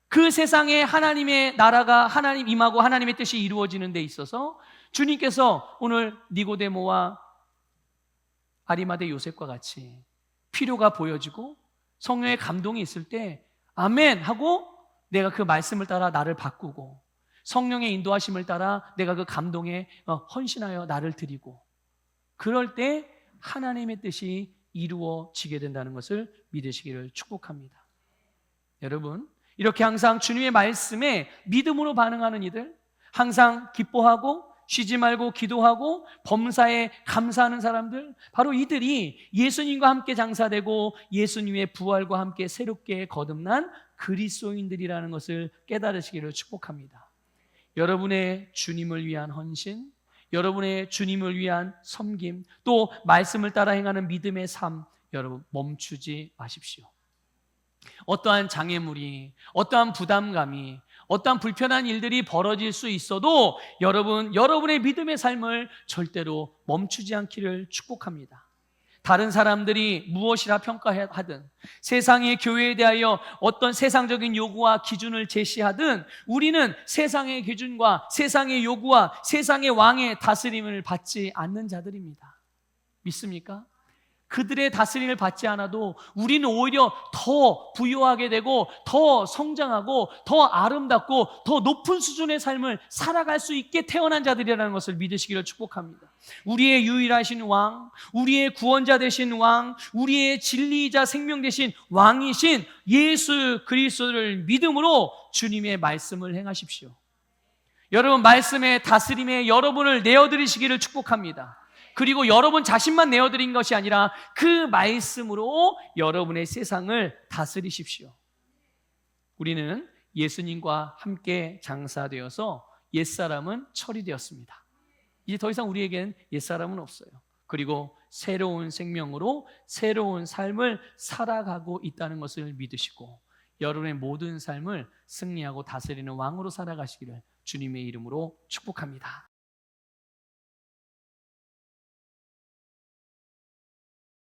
그 세상에 하나님의 나라가 하나님 임하고 하나님의 뜻이 이루어지는 데 있어서 주님께서 오늘 니고데모와 아리마대 요셉과 같이 필요가 보여지고 성령의 감동이 있을 때 아멘 하고 내가 그 말씀을 따라 나를 바꾸고, 성령의 인도하심을 따라 내가 그 감동에 헌신하여 나를 드리고, 그럴 때 하나님의 뜻이 이루어지게 된다는 것을 믿으시기를 축복합니다. 여러분, 이렇게 항상 주님의 말씀에 믿음으로 반응하는 이들, 항상 기뻐하고 쉬지 말고 기도하고 범사에 감사하는 사람들, 바로 이들이 예수님과 함께 장사되고 예수님의 부활과 함께 새롭게 거듭난 그리스도인들이라는 것을 깨달으시기를 축복합니다. 여러분의 주님을 위한 헌신, 여러분의 주님을 위한 섬김, 또 말씀을 따라 행하는 믿음의 삶, 여러분 멈추지 마십시오. 어떠한 장애물이, 어떠한 부담감이, 어떠한 불편한 일들이 벌어질 수 있어도 여러분의 믿음의 삶을 절대로 멈추지 않기를 축복합니다. 다른 사람들이 무엇이라 평가하든, 세상의 교회에 대하여 어떤 세상적인 요구와 기준을 제시하든, 우리는 세상의 기준과 세상의 요구와 세상의 왕의 다스림을 받지 않는 자들입니다. 믿습니까? 그들의 다스림을 받지 않아도 우리는 오히려 더 부유하게 되고 더 성장하고 더 아름답고 더 높은 수준의 삶을 살아갈 수 있게 태어난 자들이라는 것을 믿으시기를 축복합니다. 우리의 유일하신 왕, 우리의 구원자 되신 왕, 우리의 진리이자 생명 되신 왕이신 예수 그리스도를 믿음으로 주님의 말씀을 행하십시오. 여러분, 말씀의 다스림에 여러분을 내어드리시기를 축복합니다. 그리고 여러분 자신만 내어드린 것이 아니라 그 말씀으로 여러분의 세상을 다스리십시오. 우리는 예수님과 함께 장사되어서 옛사람은 처리되었습니다. 이제 더 이상 우리에겐 옛사람은 없어요. 그리고 새로운 생명으로 새로운 삶을 살아가고 있다는 것을 믿으시고, 여러분의 모든 삶을 승리하고 다스리는 왕으로 살아가시기를 주님의 이름으로 축복합니다.